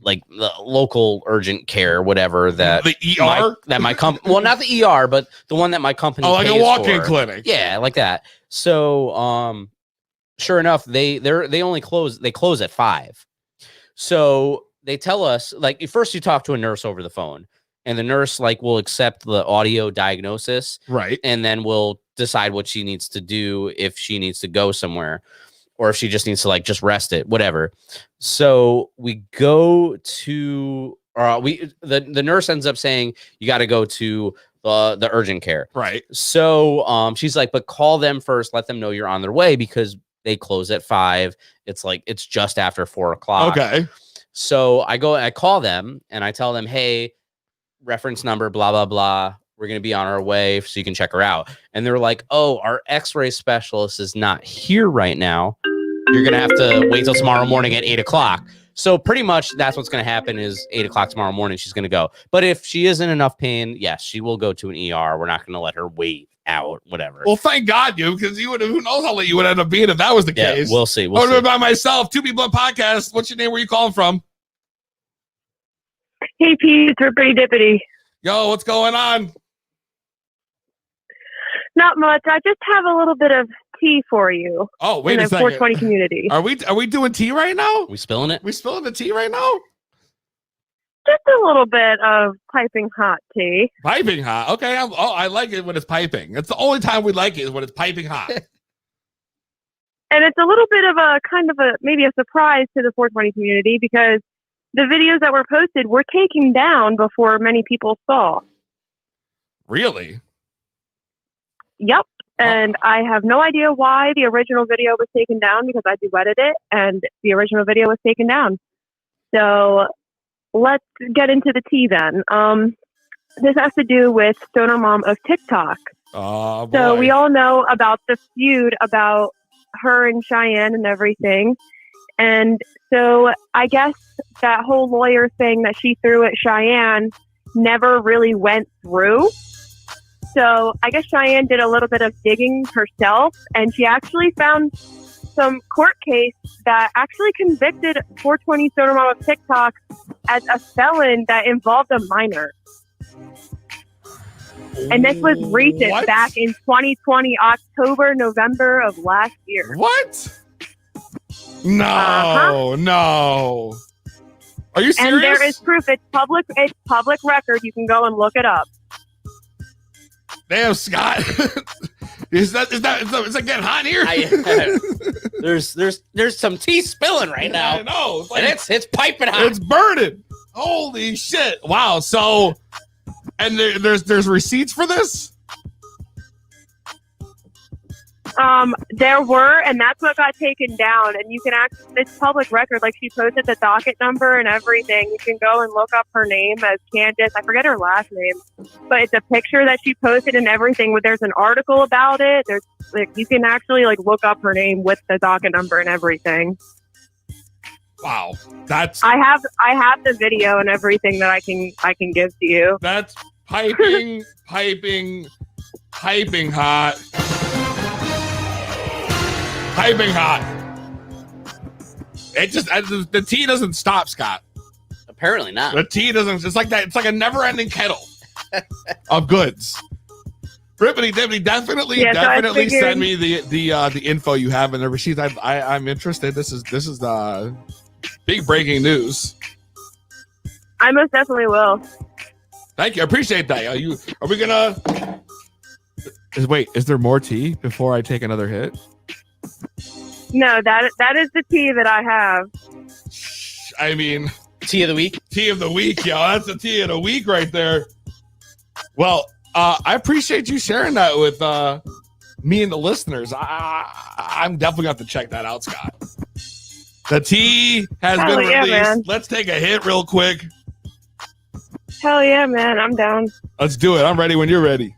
like the local urgent care, whatever that the ER my company, well, not the ER, but the one that my company like pays a walk-in for. clinic. Yeah, like that. So sure enough, they close at 5. So they tell us, like, first you talk to a nurse over the phone, and the nurse like will accept the audio diagnosis, right, and then we'll decide what she needs to do, if she needs to go somewhere or if she just needs to like just rest it, whatever. So we go to the nurse ends up saying you got to go to the urgent care. Right. So she's like, but call them first, let them know you're on their way, because they close at 5. It's just after 4 o'clock. Okay. So I call them and I tell them, hey, reference number, blah, blah, blah. We're going to be on our way so you can check her out. And they're like, oh, our x-ray specialist is not here right now. You're going to have to wait till tomorrow morning at 8 o'clock. So pretty much that's what's going to happen is 8 o'clock tomorrow morning, she's going to go. But if she is in enough pain, yes, she will go to an ER. We're not going to let her wait out, whatever. Well, thank God, because you would have, who knows how late you would end up being if that was the case. We'll see. I would have been by myself. 2 People on podcast. What's your name? Where you calling from? Hey, Pete, it's Rippity Dippity. Yo, what's going on? Not much. I just have a little bit of tea for you. Oh, wait a second. 420 community. Are we doing tea right now? We spilling it? We spilling the tea right now? Just a little bit of piping hot tea. Piping hot. Okay. I like it when it's piping. That's the only time we like it is when it's piping hot. And it's a little bit of a kind of maybe a surprise to the 420 community, because the videos that were posted were taken down before many people saw. Really? Yep. And I have no idea why the original video was taken down, because I duetted it and the original video was taken down. So let's get into the tea then. This has to do with Stoner Mom of TikTok. Oh, boy. So we all know about the feud about her and Cheyenne and everything. And so I guess that whole lawyer thing that she threw at Cheyenne never really went through. So I guess Cheyenne did a little bit of digging herself, and she actually found some court case that actually convicted 420 Stoner Mom of TikTok as a felon that involved a minor. And this was recent, back in 2020, October, November of last year. What? No, no. Are you serious? And there is proof. It's public record. You can go and look it up. Damn, Scott. Is that getting hot here? There's some tea spilling right now. I know. And it's piping hot. It's burning. Holy shit. Wow. So, and there's receipts for this? There were, and that's what got taken down. And you can it's public record. Like, she posted the docket number and everything. You can go and look up her name as Candace. I forget her last name, but it's a picture that she posted and everything. There's an article about it. There's you can actually look up her name with the docket number and everything. Wow, I have the video and everything that I can give to you. That's piping hot. Piping hot. It just the tea doesn't stop, Scott. Apparently not. The tea doesn't. It's like that. It's like a never-ending kettle of goods. Rippity Dippity, definitely send me the info you have in the receipts. I'm interested. This is big breaking news. I most definitely will. Thank you. I appreciate that. Are we gonna? Is there more tea before I take another hit? No, that is the tea that I have. I mean, tea of the week. Tea of the week, yo. That's the tea of the week right there. Well, I appreciate you sharing that with me and the listeners. I'm definitely going to have to check that out, Scott. The tea has been released. Man. Let's take a hit real quick. Hell yeah, man. I'm down. Let's do it. I'm ready when you're ready.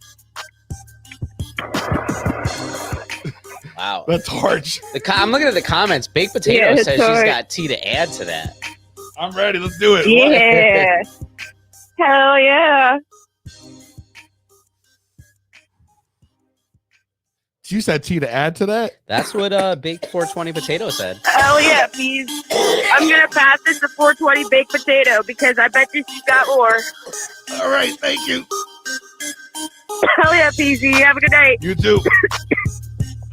Wow. The torch. I'm looking at the comments. Baked Potato says she's got tea to add to that. I'm ready. Let's do it. Yeah. Hell yeah. You said tea to add to that? That's what Baked 420 Potato said. Hell yeah, please. I'm going to pass this to 420 Baked Potato because I bet you she's got more. All right, thank you. Hell yeah, PZ. Have a good night. You too.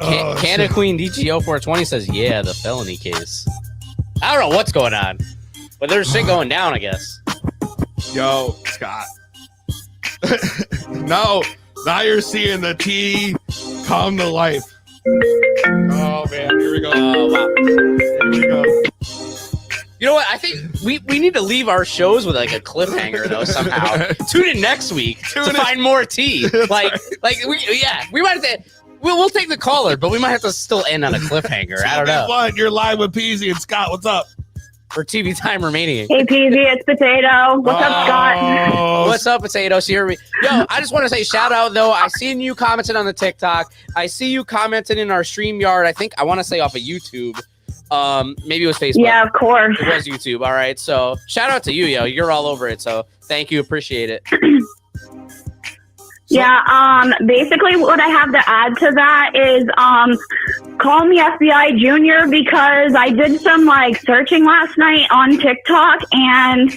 Canada Queen DGO 420 says, yeah, the felony case. I don't know what's going on, but there's shit going down, I guess. Yo, Scott. No, now you're seeing the tea come to life. Oh, man, here we go. Oh, wow. Here we go. You know what? I think we need to leave our shows with like a cliffhanger though somehow. Tune in next week to find more tea. We might have to. We'll take the caller, but we might have to still end on a cliffhanger. I don't know. What? You're live with Peasy and Scott. What's up? For TV time remaining. Hey Peasy, it's Potato. What's up, Scott? What's up, Potato? Yo, I just want to say shout out though. I seen you commenting on the TikTok. I see you commenting in our StreamYard. I think I want to say off of YouTube. Maybe it was Facebook. Yeah, of course. It was YouTube. All right. So shout out to you, yo. You're all over it. So thank you. Appreciate it. Yeah, basically what I have to add to that is call me FBI Junior because I did some searching last night on TikTok and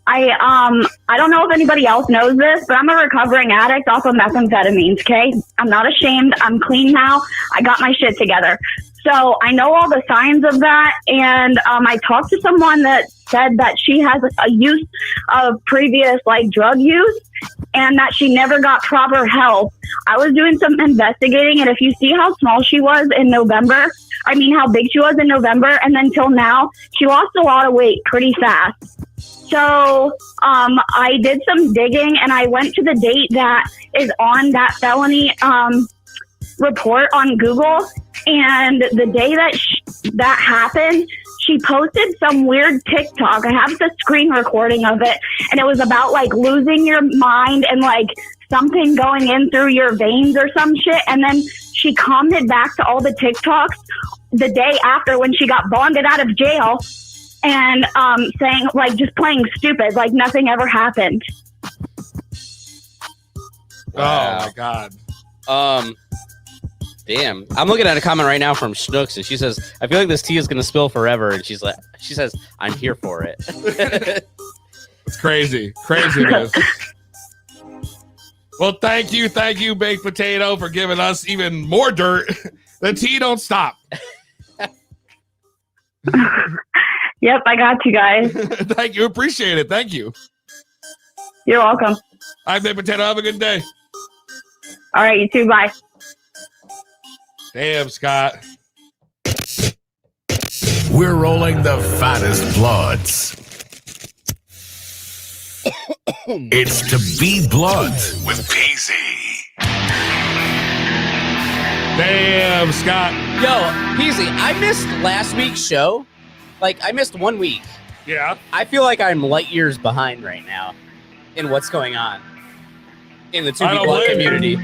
I don't know if anybody else knows this, but I'm a recovering addict off of methamphetamines, okay? I'm not ashamed. I'm clean now. I got my shit together. So I know all the signs of that, and I talked to someone that said that she has a use of previous drug use and that she never got proper help. I was doing some investigating, and if you see how small she was in November, how big she was in November, and then till now, she lost a lot of weight pretty fast. So I did some digging, and I went to the date that is on that felony report on Google, and the day that happened, she posted some weird TikTok. I have the screen recording of it, and it was about losing your mind and something going in through your veins or some shit. And then she commented back to all the TikToks the day after when she got bonded out of jail and saying just playing stupid, nothing ever happened. Wow. Oh my God. Damn. I'm looking at a comment right now from Schnooks, and she says, I feel like this tea is going to spill forever. And she says, I'm here for it. It's crazy. Craziness. Well, thank you, Baked Potato, for giving us even more dirt. The tea don't stop. Yep, I got you guys. Thank you. Appreciate it. Thank you. You're welcome. All right, Baked Potato. Have a good day. All right, you too. Bye. Damn, Scott. We're rolling the fattest bloods. It's to be blunt with PZ. Damn, Scott. Yo, PZ, I missed last week's show. I missed 1 week. Yeah. I feel like I'm light years behind right now in what's going on in the To Be Blunt community.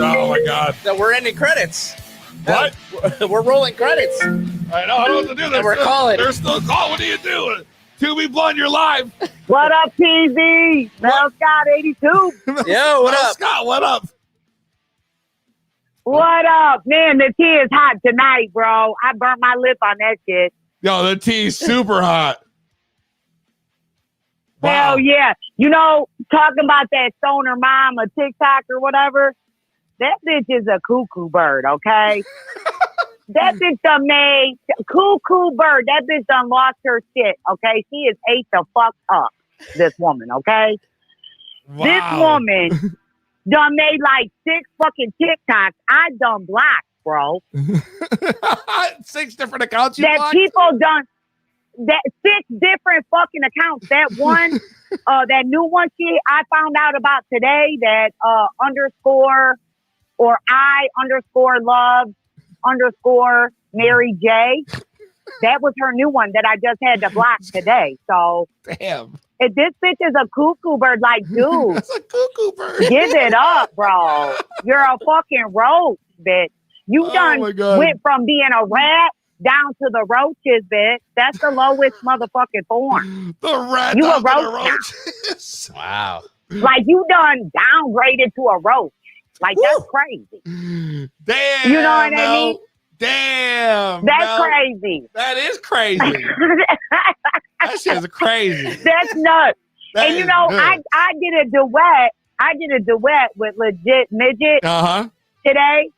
Oh my God! So we're ending credits. What? We're rolling credits. I know. I don't know what to do. They're still calling. What are you doing? To Be Blunt, you're live. What up, PZ? Mel Scott 82. Yo, what up, Scott? What up? What up, man? The tea is hot tonight, bro. I burnt my lip on that shit. Yo, the tea's super hot. Wow. Hell yeah. You know, talking about that stoner mom or TikTok or whatever, that bitch is a cuckoo bird, okay? That bitch done made cuckoo bird. That bitch done lost her shit, okay? She is ate the fuck up, this woman, okay? Wow. This woman done made like 6 fucking TikToks. I done blocked, bro. 6 different accounts you That blocked? people done that 6 different fucking accounts. That one, that new one I found out about today, that underscore or I_love_Mary J. That was her new one that I just had to block today. So Damn. if this bitch is a cuckoo bird, like, dude, It's a cuckoo bird. give it up, bro. You're a fucking roach, bitch. You done my God. went from being a rat down to the roaches, bitch. That's the lowest motherfucking form. The rat You down a to the roach now. roaches. Wow. Like, you done downgraded to a roach. Like, that's crazy. Damn. You know what I Mel. mean? Damn. That's Mel. crazy. That is crazy. That shit is crazy. That's nuts. That And you is know, nuts. I did a duet. I did a duet with Legit Midget Uh-huh. today,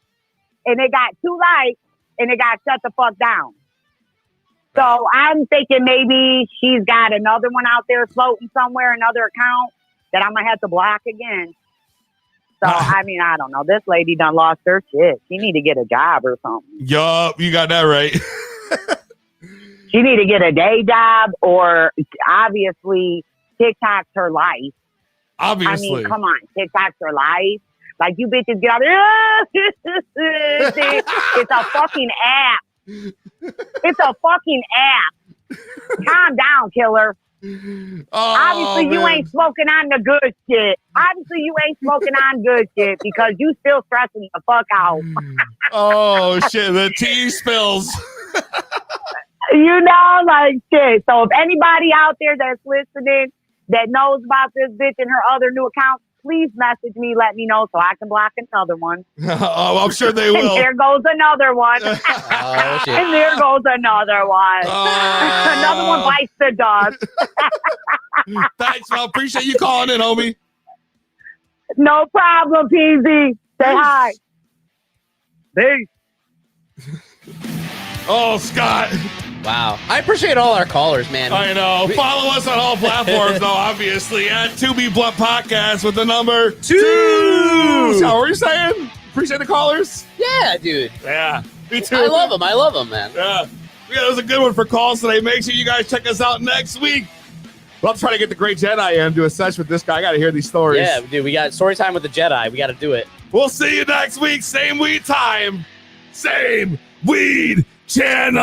and it got 2 likes, and it got shut the fuck down. So I'm thinking maybe she's got another one out there floating somewhere, another account that I'm gonna have to block again. So I mean, I don't know. This lady done lost her shit. She need to get a job or something. Yup, you got that right. She need to get a day job, or obviously TikTok's her life. Obviously. I mean, come on, TikTok's her life. Like, you bitches get out there. It's a fucking app. It's a fucking app. Calm down, killer. Obviously, you ain't smoking on the good shit. Obviously, you ain't smoking on good shit because you still stressing the fuck out. Oh, shit. The tea spills. You know, like shit. So if anybody out there that's listening that knows about this bitch and her other new account, please message me, let me know so I can block another one. Oh, I'm sure they will. And there goes another one. Oh, shit. And there goes another one. Another one bites the dust. Thanks, Mel. Appreciate you calling in, homie. No problem, PZ. Say hi. Peace. Oh, Scott. Wow. I appreciate all our callers, man. I know. Follow us on all platforms, though, obviously, at 2B Blunt Podcast with the number 2. So, what were you saying? Appreciate the callers? Yeah, dude. Yeah, me too. I love them, man. Yeah. That was a good one for calls today. Make sure you guys check us out next week. Well, I'm trying to get the great Jedi in, do a session with this guy. I got to hear these stories. Yeah, dude, we got story time with the Jedi. We got to do it. We'll see you next week. Same weed time. Same weed channel.